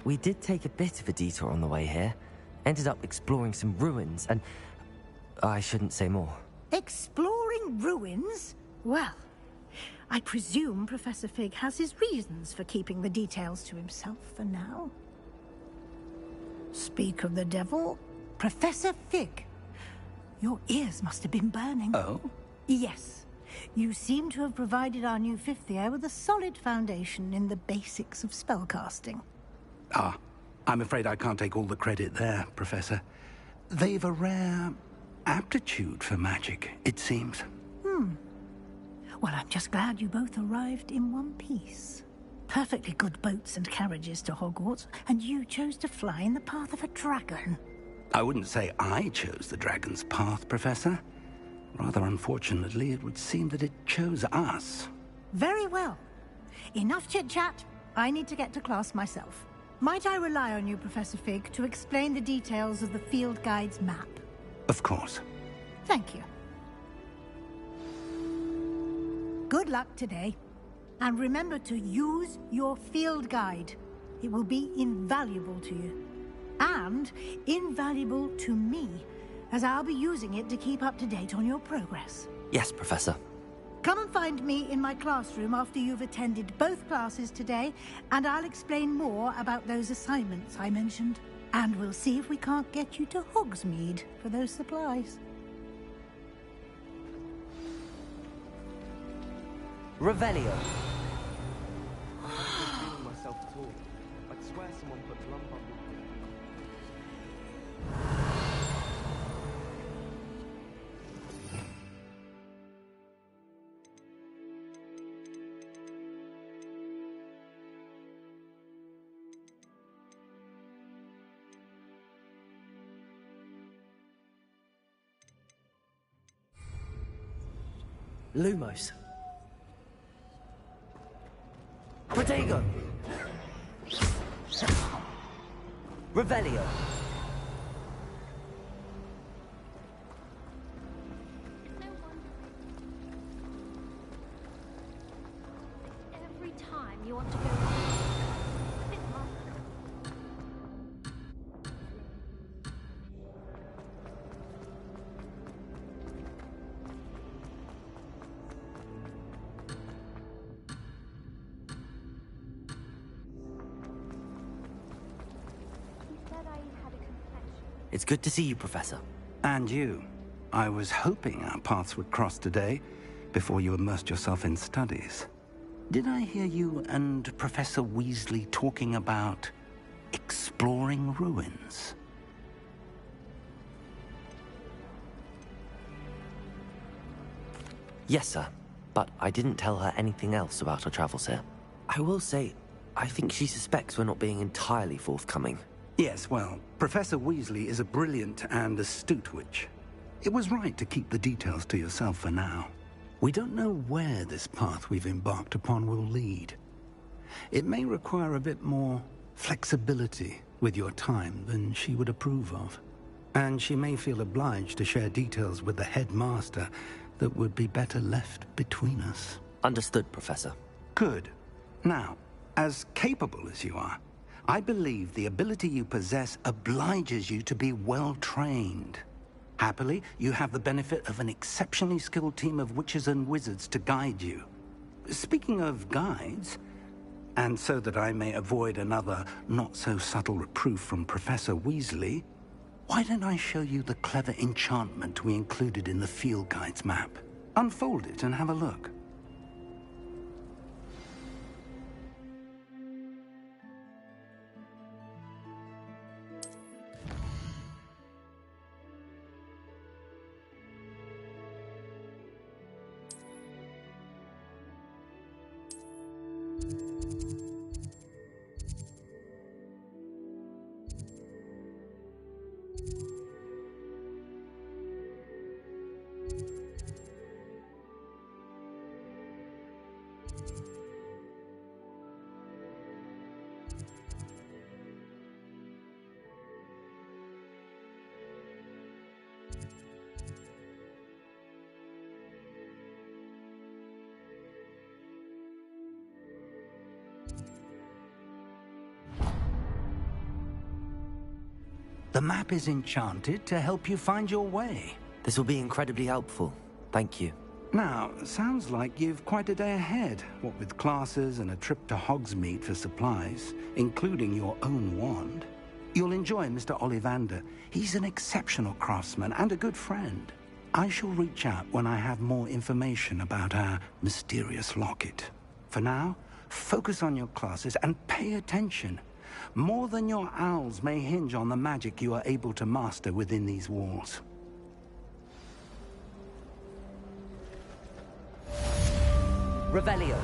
We did take a bit of a detour on the way here. Ended up exploring some ruins, and I shouldn't say more. Exploring ruins? Well, I presume Professor Fig has his reasons for keeping the details to himself for now. Speak of the devil, Professor Fig. Your ears must have been burning. Oh? Yes. You seem to have provided our new fifth year with a solid foundation in the basics of spellcasting. Ah, I'm afraid I can't take all the credit there, Professor. They've a rare aptitude for magic, it seems. Well, I'm just glad you both arrived in one piece. Perfectly good boats and carriages to Hogwarts, and you chose to fly in the path of a dragon. I wouldn't say I chose the dragon's path, Professor. Rather unfortunately, it would seem that it chose us. Very well. Enough chit-chat. I need to get to class myself. Might I rely on you, Professor Fig, to explain the details of the field guide's map? Of course. Thank you. Good luck today. And remember to use your field guide. It will be invaluable to you. And invaluable to me, as I'll be using it to keep up to date on your progress. Yes, Professor. Come and find me in my classroom after you've attended both classes today, and I'll explain more about those assignments I mentioned. And we'll see if we can't get you to Hogsmeade for those supplies. Revelio. I'm not feeling myself at all. I'd swear someone put lump on me. Lumos. Protego! Revelio! Every time you want to go... It's good to see you, Professor. And you. I was hoping our paths would cross today, before you immersed yourself in studies. Did I hear you and Professor Weasley talking about exploring ruins? Yes, sir. But I didn't tell her anything else about our travels here. I will say, I think she suspects we're not being entirely forthcoming. Yes, well, Professor Weasley is a brilliant and astute witch. It was right to keep the details to yourself for now. We don't know where this path we've embarked upon will lead. It may require a bit more flexibility with your time than she would approve of. And she may feel obliged to share details with the headmaster that would be better left between us. Understood, Professor. Good. Now, as capable as you are, I believe the ability you possess obliges you to be well-trained. Happily, you have the benefit of an exceptionally skilled team of witches and wizards to guide you. Speaking of guides, and so that I may avoid another not-so-subtle reproof from Professor Weasley, why don't I show you the clever enchantment we included in the field guide's map? Unfold it and have a look. The map is enchanted to help you find your way. This will be incredibly helpful. Thank you. Now, sounds like you've quite a day ahead, what with classes and a trip to Hogsmeade for supplies, including your own wand. You'll enjoy Mr. Ollivander. He's an exceptional craftsman and a good friend. I shall reach out when I have more information about our mysterious locket. For now, focus on your classes and pay attention. More than your owls may hinge on the magic you are able to master within these walls. Revelio.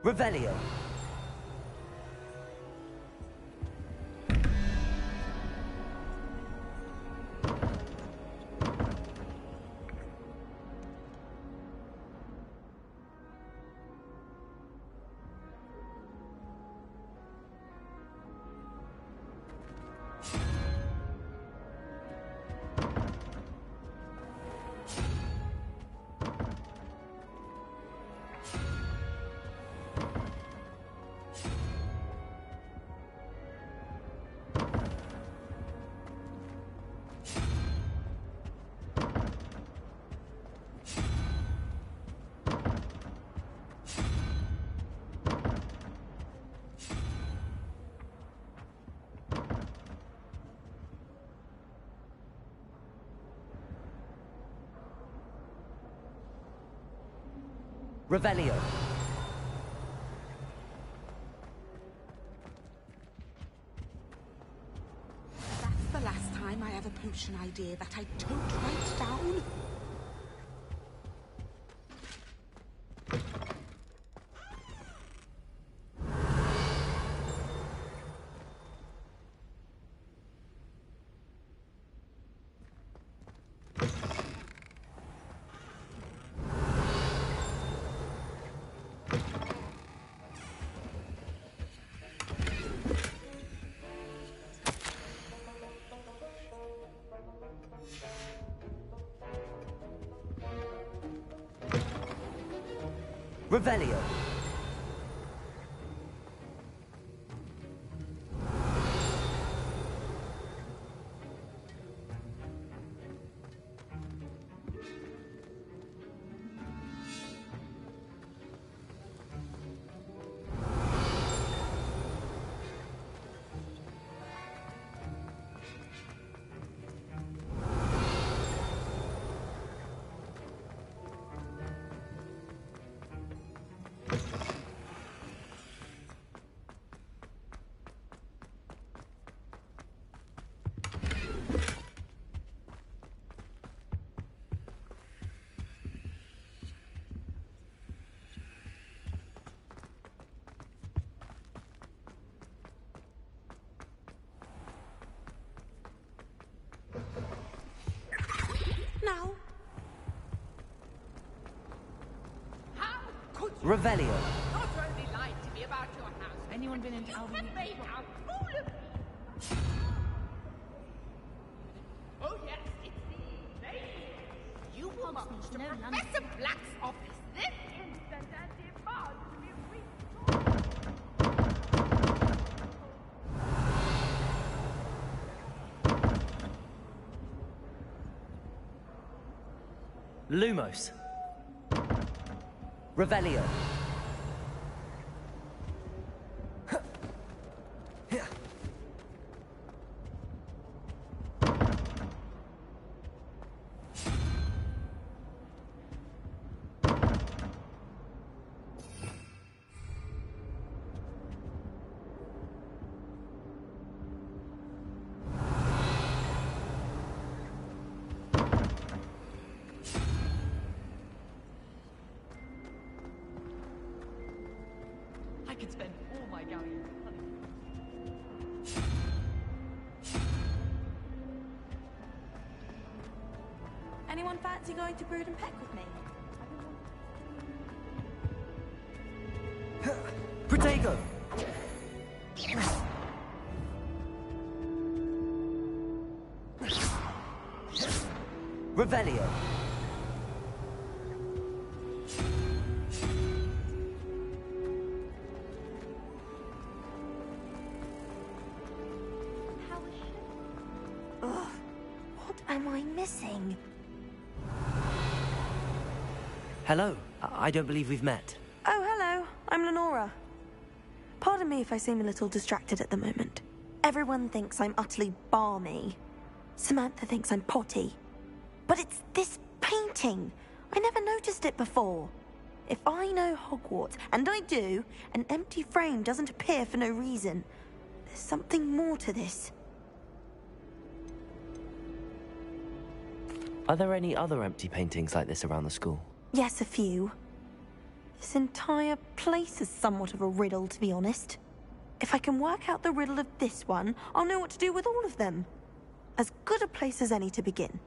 Revelio. Revelio. That's the last time I have a potion idea that I don't write down. Revelio. Revelio. Not only lied to me about your house. Anyone been into Albany? You made a fool of me. Oh yes, it's the lady. You will march to Professor Black's office this instant and demand to be Lumos. Revelio. I could spend all my galleons hunting. Anyone fancy going to Brood and Peck with me? Protego. Revelio. Ugh, what am I missing? Hello. I don't believe we've met. Oh, hello. I'm Lenora. Pardon me if I seem a little distracted at the moment. Everyone thinks I'm utterly balmy. Samantha thinks I'm potty. But it's this painting. I never noticed it before. If I know Hogwarts, and I do, an empty frame doesn't appear for no reason. There's something more to this. Are there any other empty paintings like this around the school? Yes, a few. This entire place is somewhat of a riddle, to be honest. If I can work out the riddle of this one, I'll know what to do with all of them. As good a place as any to begin.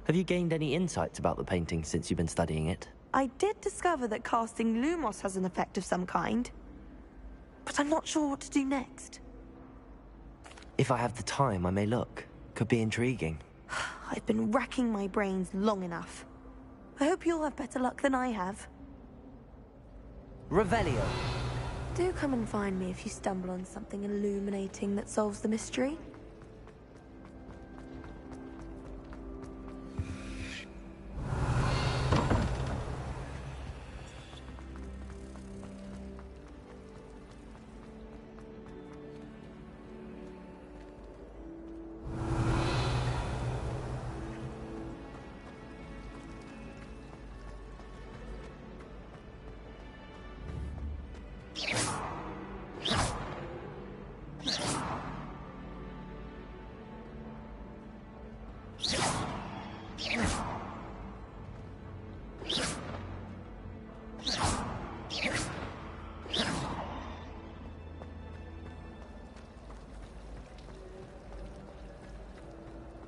Have you gained any insights about the painting since you've been studying it? I did discover that casting Lumos has an effect of some kind. But I'm not sure what to do next. If I have the time, I may look. Could be intriguing. I've been racking my brains long enough. I hope you'll have better luck than I have. Revelio. Do come and find me if you stumble on something illuminating that solves the mystery.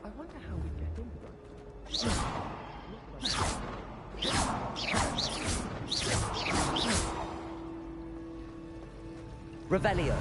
I wonder how we get in there. Revelio.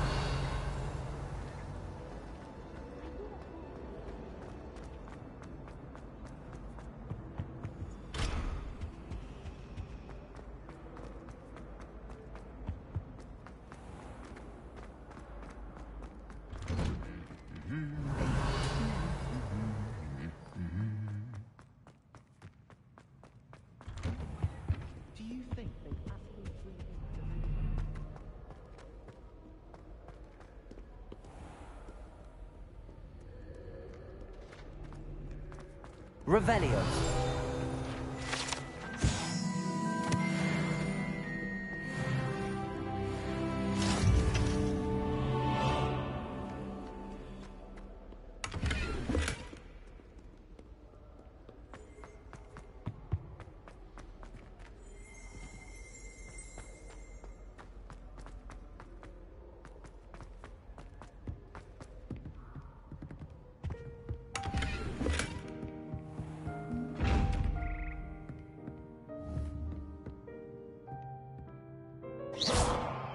Do you think they actually breathe Revelio.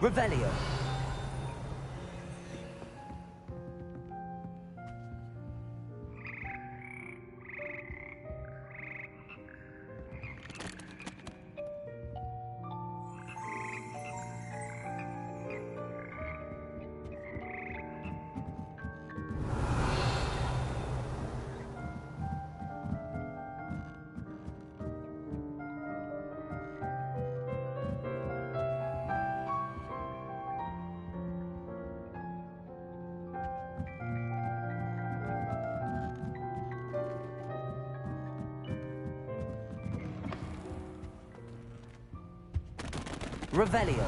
Revelio. Revelio.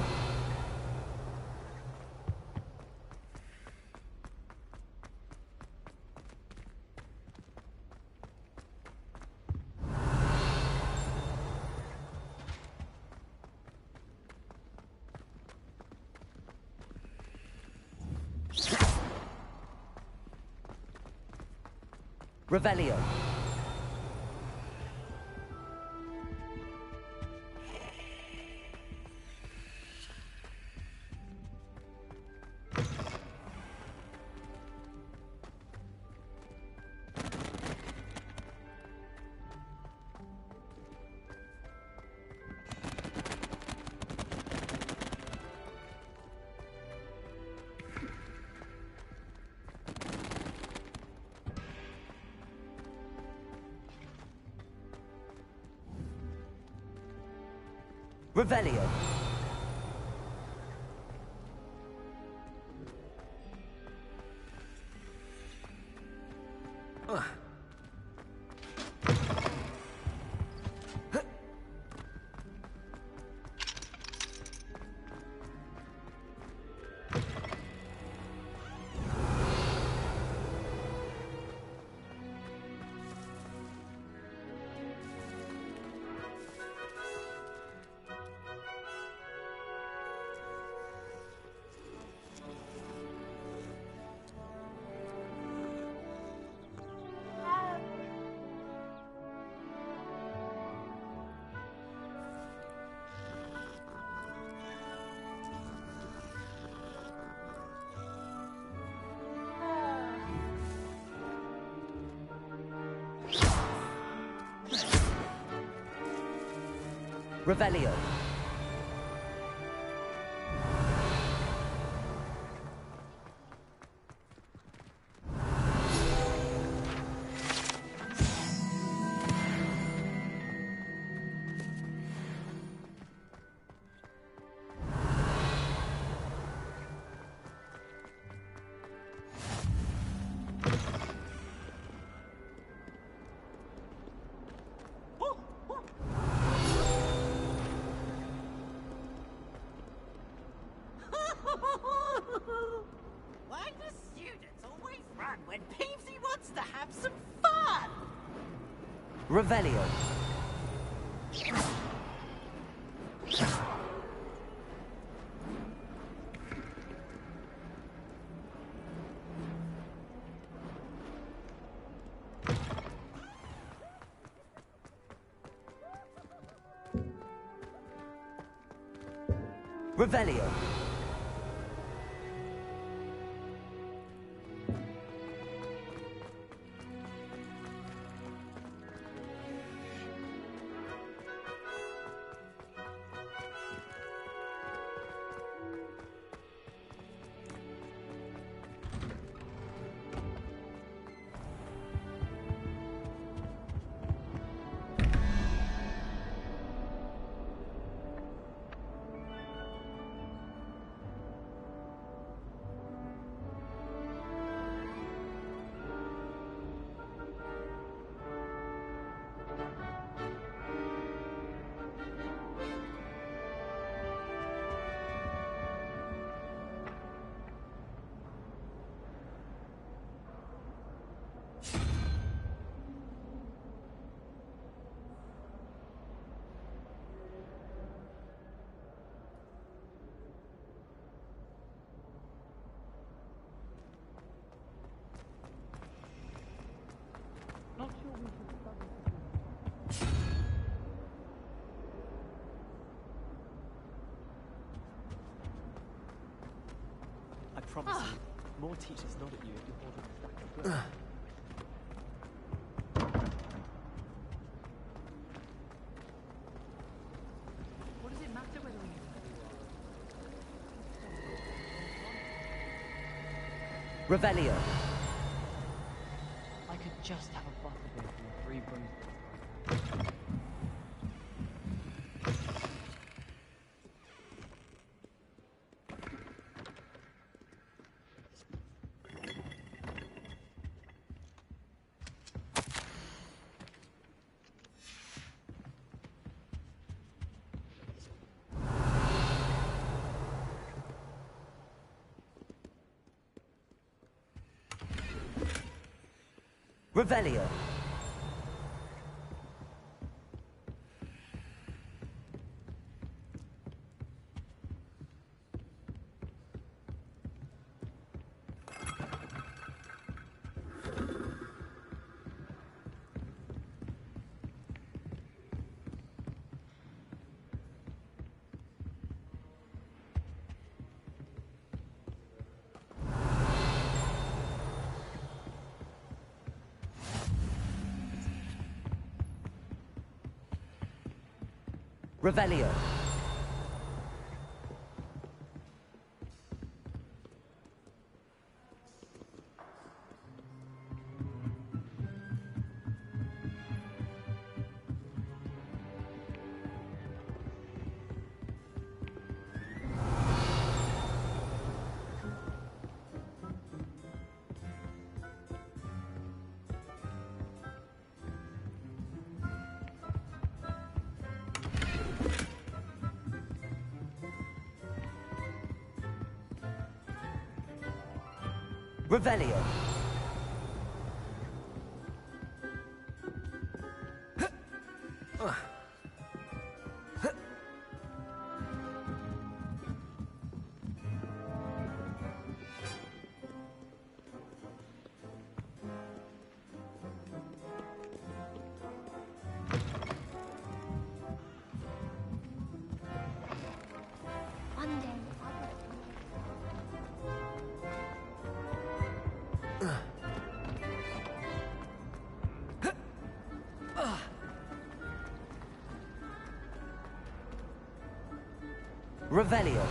Revelio. Revelio. Revelio. Why do students always run when Peevesy wants to have some fun? Revelio. Revelio. promise you, more teachers nod at you if you hold on a stack of books. What does it matter whether we Revelio. I could just have a butterbeer from the Three Broomsticks. Revelio. Revelio. Revelio. One day. Revelio.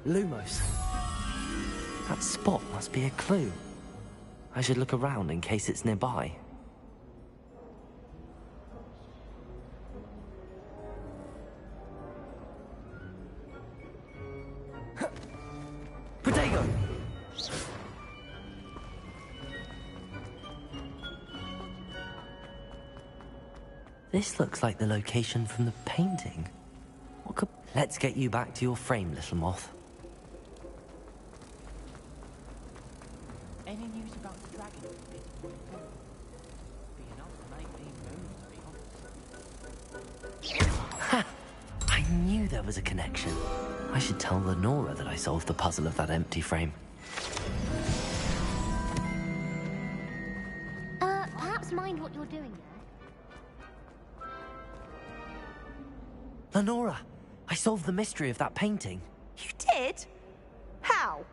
Lumos. That spot must be a clue. I should look around in case it's nearby. Potato! This looks like the location from the painting. What could... Let's get you back to your frame, little moth. Any news about the dragon? Be enough to make these moons Ha! I knew there was a connection. I should tell Lenora that I solved the puzzle of that empty frame. Perhaps mind what you're doing there. Lenora, I solved the mystery of that painting. You did? How?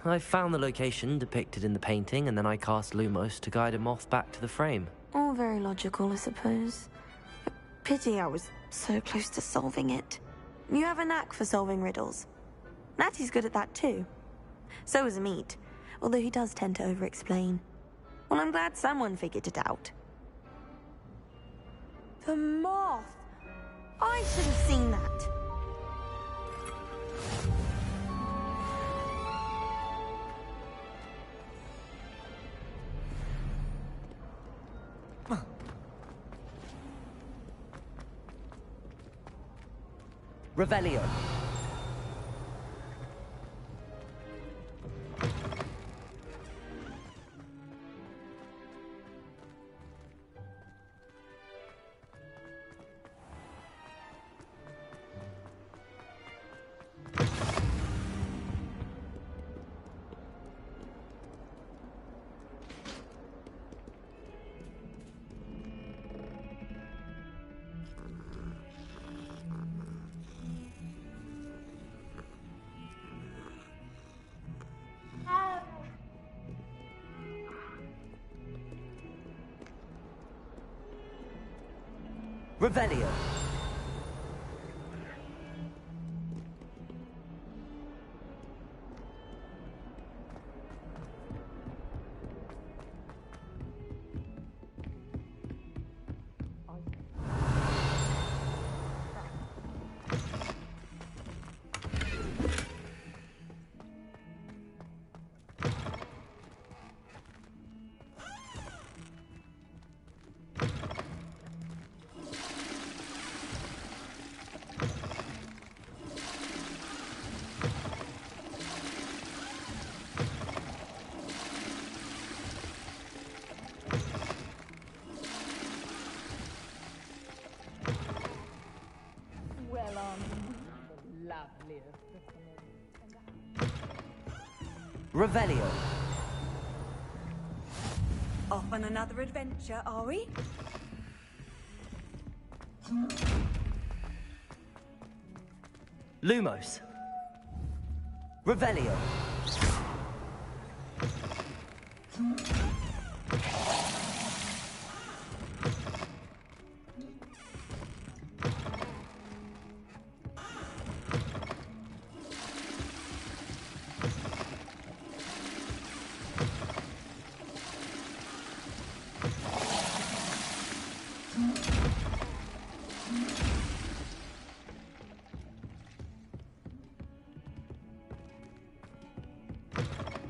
I found the location depicted in the painting, and then I cast Lumos to guide a moth back to the frame. All very logical, I suppose. Pity I was so close to solving it. You have a knack for solving riddles. Natty's good at that too. So is Amit, although he does tend to over-explain. Well, I'm glad someone figured it out. The moth! I should have seen that. Revelio. Revelio. Well, the loveliest Revelio. Off on another adventure, are we? Lumos. Revelio.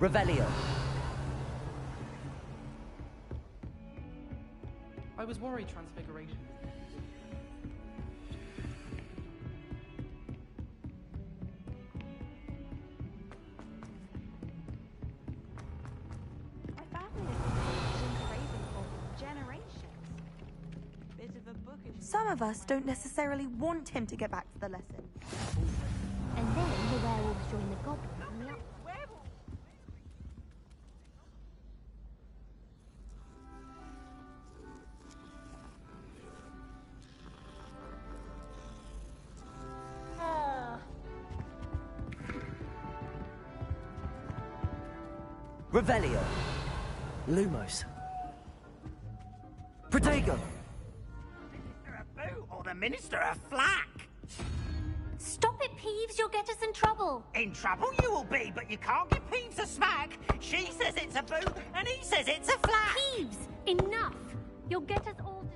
Revelio. I was worried Transfiguration. My family has been Ravenhall for generations. Bit of a bookish. Some of us don't necessarily want him to get back to the lesson. And then the werewolves join the goblins in the up. Revelio. Lumos. Protego. Or the Minister of Flack. Stop it, Peeves. You'll get us in trouble. In trouble you will be, but you can't give Peeves a smack. She says it's a boo, and he says it's a flack. Peeves, enough. You'll get us all to...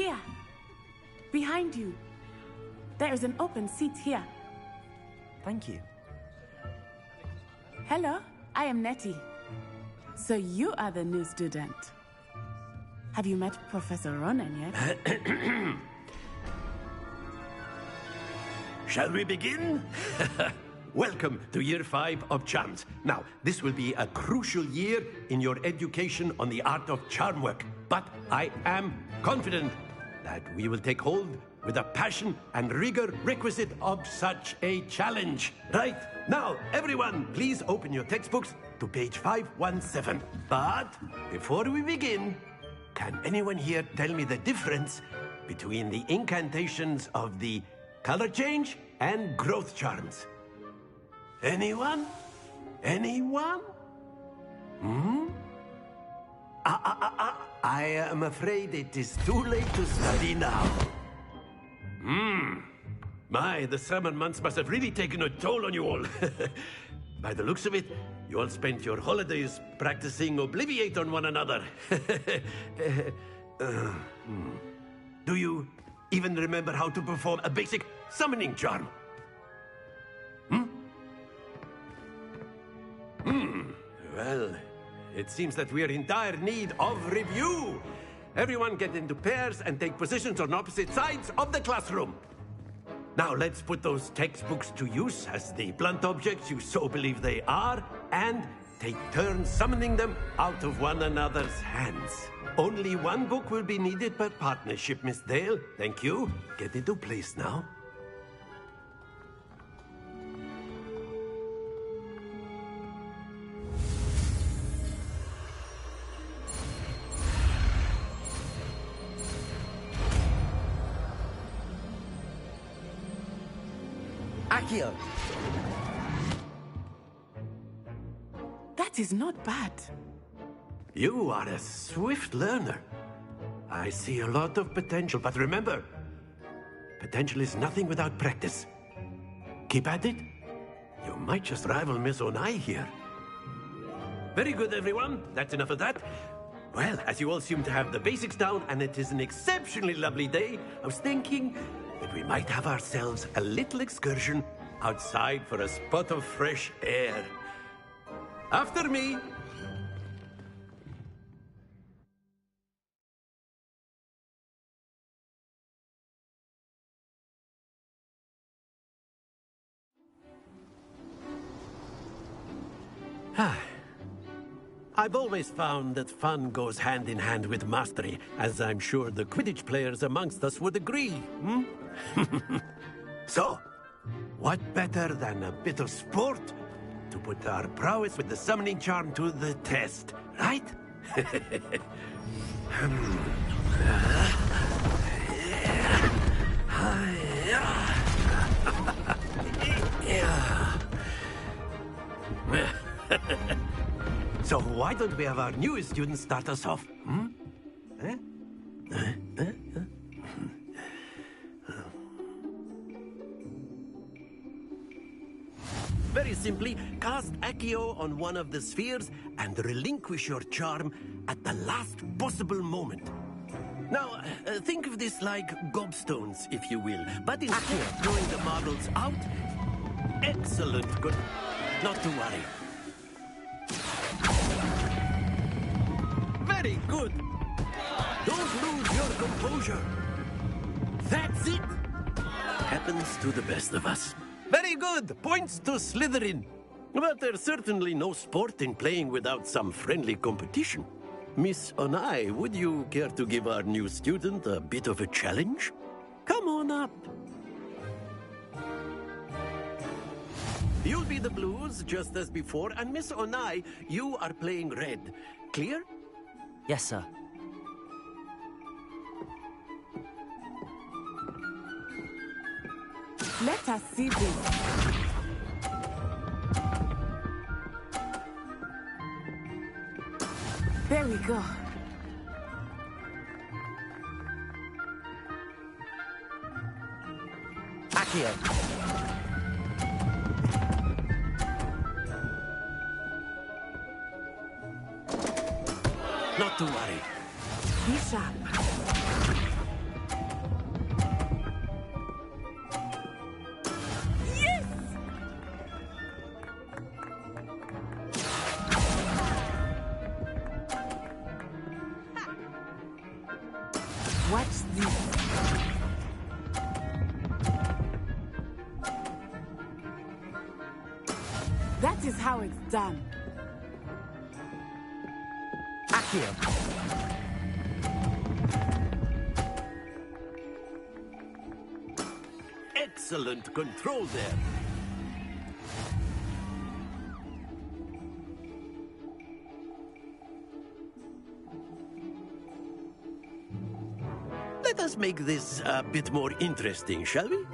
Here. Behind you. There is an open seat here. Thank you. Hello, I am Nettie. So you are the new student. Have you met Professor Ronan yet? Shall we begin? Welcome to Year 5 of Charms. Now, this will be a crucial year in your education on the art of charm work. But I am confident that we will take hold with the passion and rigor requisite of such a challenge. Right, now, everyone, please open your textbooks to page 517. But before we begin, can anyone here tell me the difference between the incantations of the color change and growth charms? Anyone? Anyone? I am afraid it is too late to study now. My, the summer months must have really taken a toll on you all. By the looks of it, you all spent your holidays practicing Obliviate on one another. Do you even remember how to perform a basic summoning charm? Well, it seems that we are in dire need of review. Everyone get into pairs and take positions on opposite sides of the classroom. Now let's put those textbooks to use as the blunt objects you so believe they are, and take turns summoning them out of one another's hands. Only one book will be needed per partnership, Miss Dale. Thank you. Get into place now. Accio! That is not bad. You are a swift learner. I see a lot of potential, but remember, potential is nothing without practice. Keep at it. You might just rival Miss Onai here. Very good, everyone. That's enough of that. Well, as you all seem to have the basics down, and it is an exceptionally lovely day, I was thinking that we might have ourselves a little excursion outside for a spot of fresh air. After me. I've always found that fun goes hand in hand with mastery, as I'm sure the Quidditch players amongst us would agree. So, what better than a bit of sport to put our prowess with the summoning charm to the test, right? So why don't we have our newest student start us off? Very simply, cast Accio on one of the spheres and relinquish your charm at the last possible moment. Now, think of this like gobstones, if you will. But instead of throwing the marbles out, excellent, good. Not to worry. Very good. Don't lose your composure. That's it. Happens to the best of us. Very good. Points to Slytherin. But there's certainly no sport in playing without some friendly competition. Miss Onai, would you care to give our new student a bit of a challenge? Come on up. You'll be the blues, just as before, and Miss Onai, you are playing red. Clear? Yes, sir. Let us see this. There we go. Accio! Not to worry. Be sharp. Watch this. That is how it's done. Accio. Excellent control there. Let us make this a bit more interesting, shall we?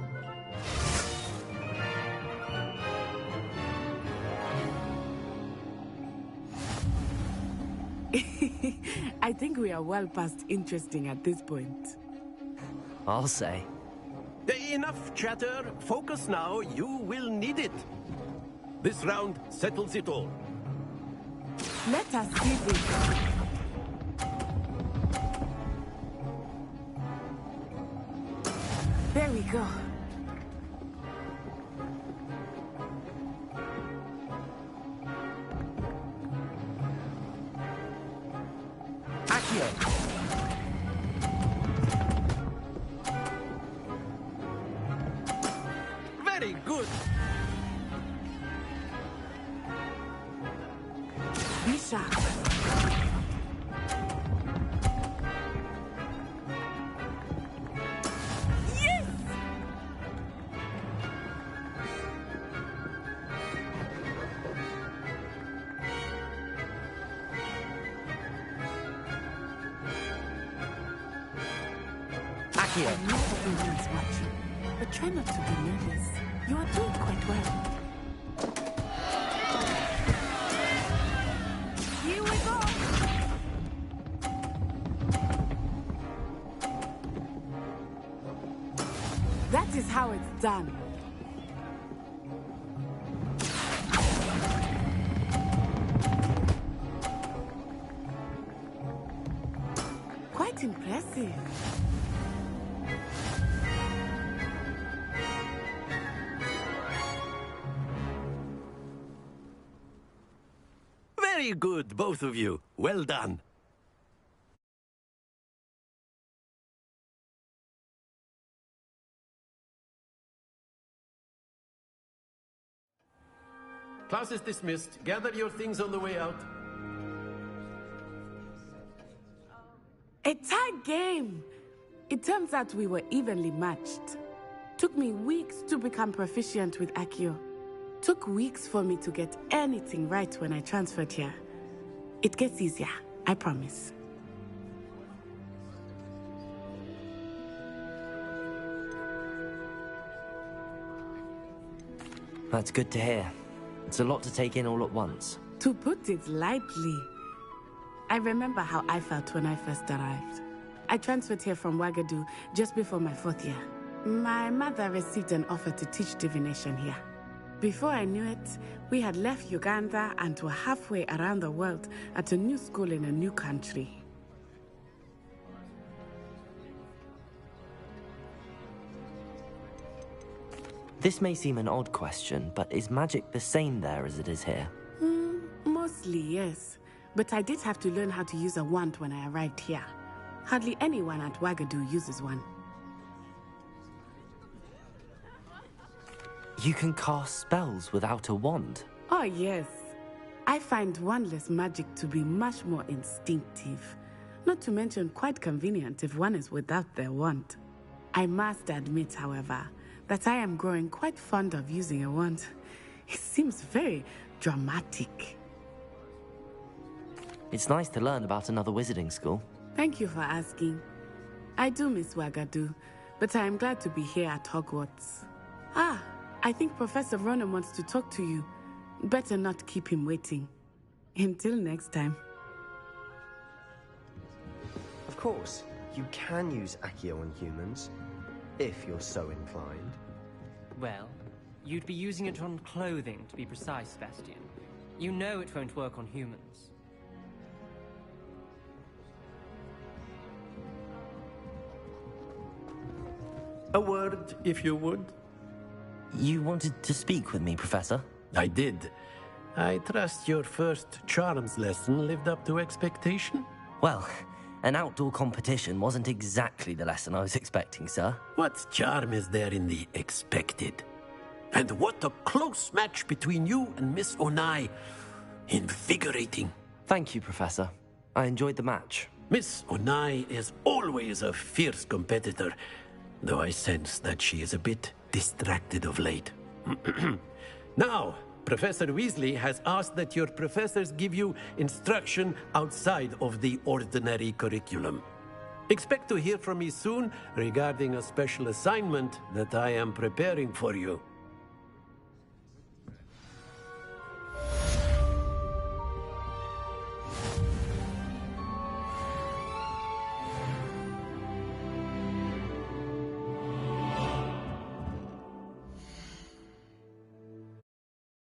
I think we are well past interesting at this point. I'll say. Enough chatter. Focus now. You will need it. This round settles it all. Let us see this. There we go. Accio. Very good. Be sharp. Yes! Accio. I know everyone's watching, but try not to be nervous. You are doing quite well. Here we go! That is how it's done. Quite impressive. Very good, both of you. Well done. Class is dismissed. Gather your things on the way out. A tight game. It turns out we were evenly matched. Took me weeks to become proficient with Accio. Took weeks for me to get anything right when I transferred here. It gets easier, I promise. That's good to hear. It's a lot to take in all at once. To put it lightly, I remember how I felt when I first arrived. I transferred here from Wagadu just before my 4th year. My mother received an offer to teach divination here. Before I knew it, we had left Uganda and were halfway around the world at a new school in a new country. This may seem an odd question, but is magic the same there as it is here? Mostly, yes. But I did have to learn how to use a wand when I arrived here. Hardly anyone at Wagadu uses one. You can cast spells without a wand? Oh, yes. I find wandless magic to be much more instinctive. Not to mention quite convenient if one is without their wand. I must admit, however, that I am growing quite fond of using a wand. It seems very dramatic. It's nice to learn about another wizarding school. Thank you for asking. I do miss Wagadu, but I am glad to be here at Hogwarts. Ah, I think Professor Ronan wants to talk to you. Better not keep him waiting. Until next time. Of course, you can use Accio on humans, if you're so inclined. Well, you'd be using it on clothing, to be precise, Sebastian. You know it won't work on humans. A word, if you would. You wanted to speak with me, Professor? I did. I trust your first charms lesson lived up to expectation? Well, An outdoor competition wasn't exactly the lesson I was expecting, sir. What charm is there in the expected? And what a close match between you and Miss Onai. Invigorating. Thank you, Professor. I enjoyed the match. Miss Onai is always a fierce competitor, though I sense that she is a bit distracted of late. Now, Professor Weasley has asked that your professors give you instruction outside of the ordinary curriculum. Expect to hear from me soon regarding a special assignment that I am preparing for you.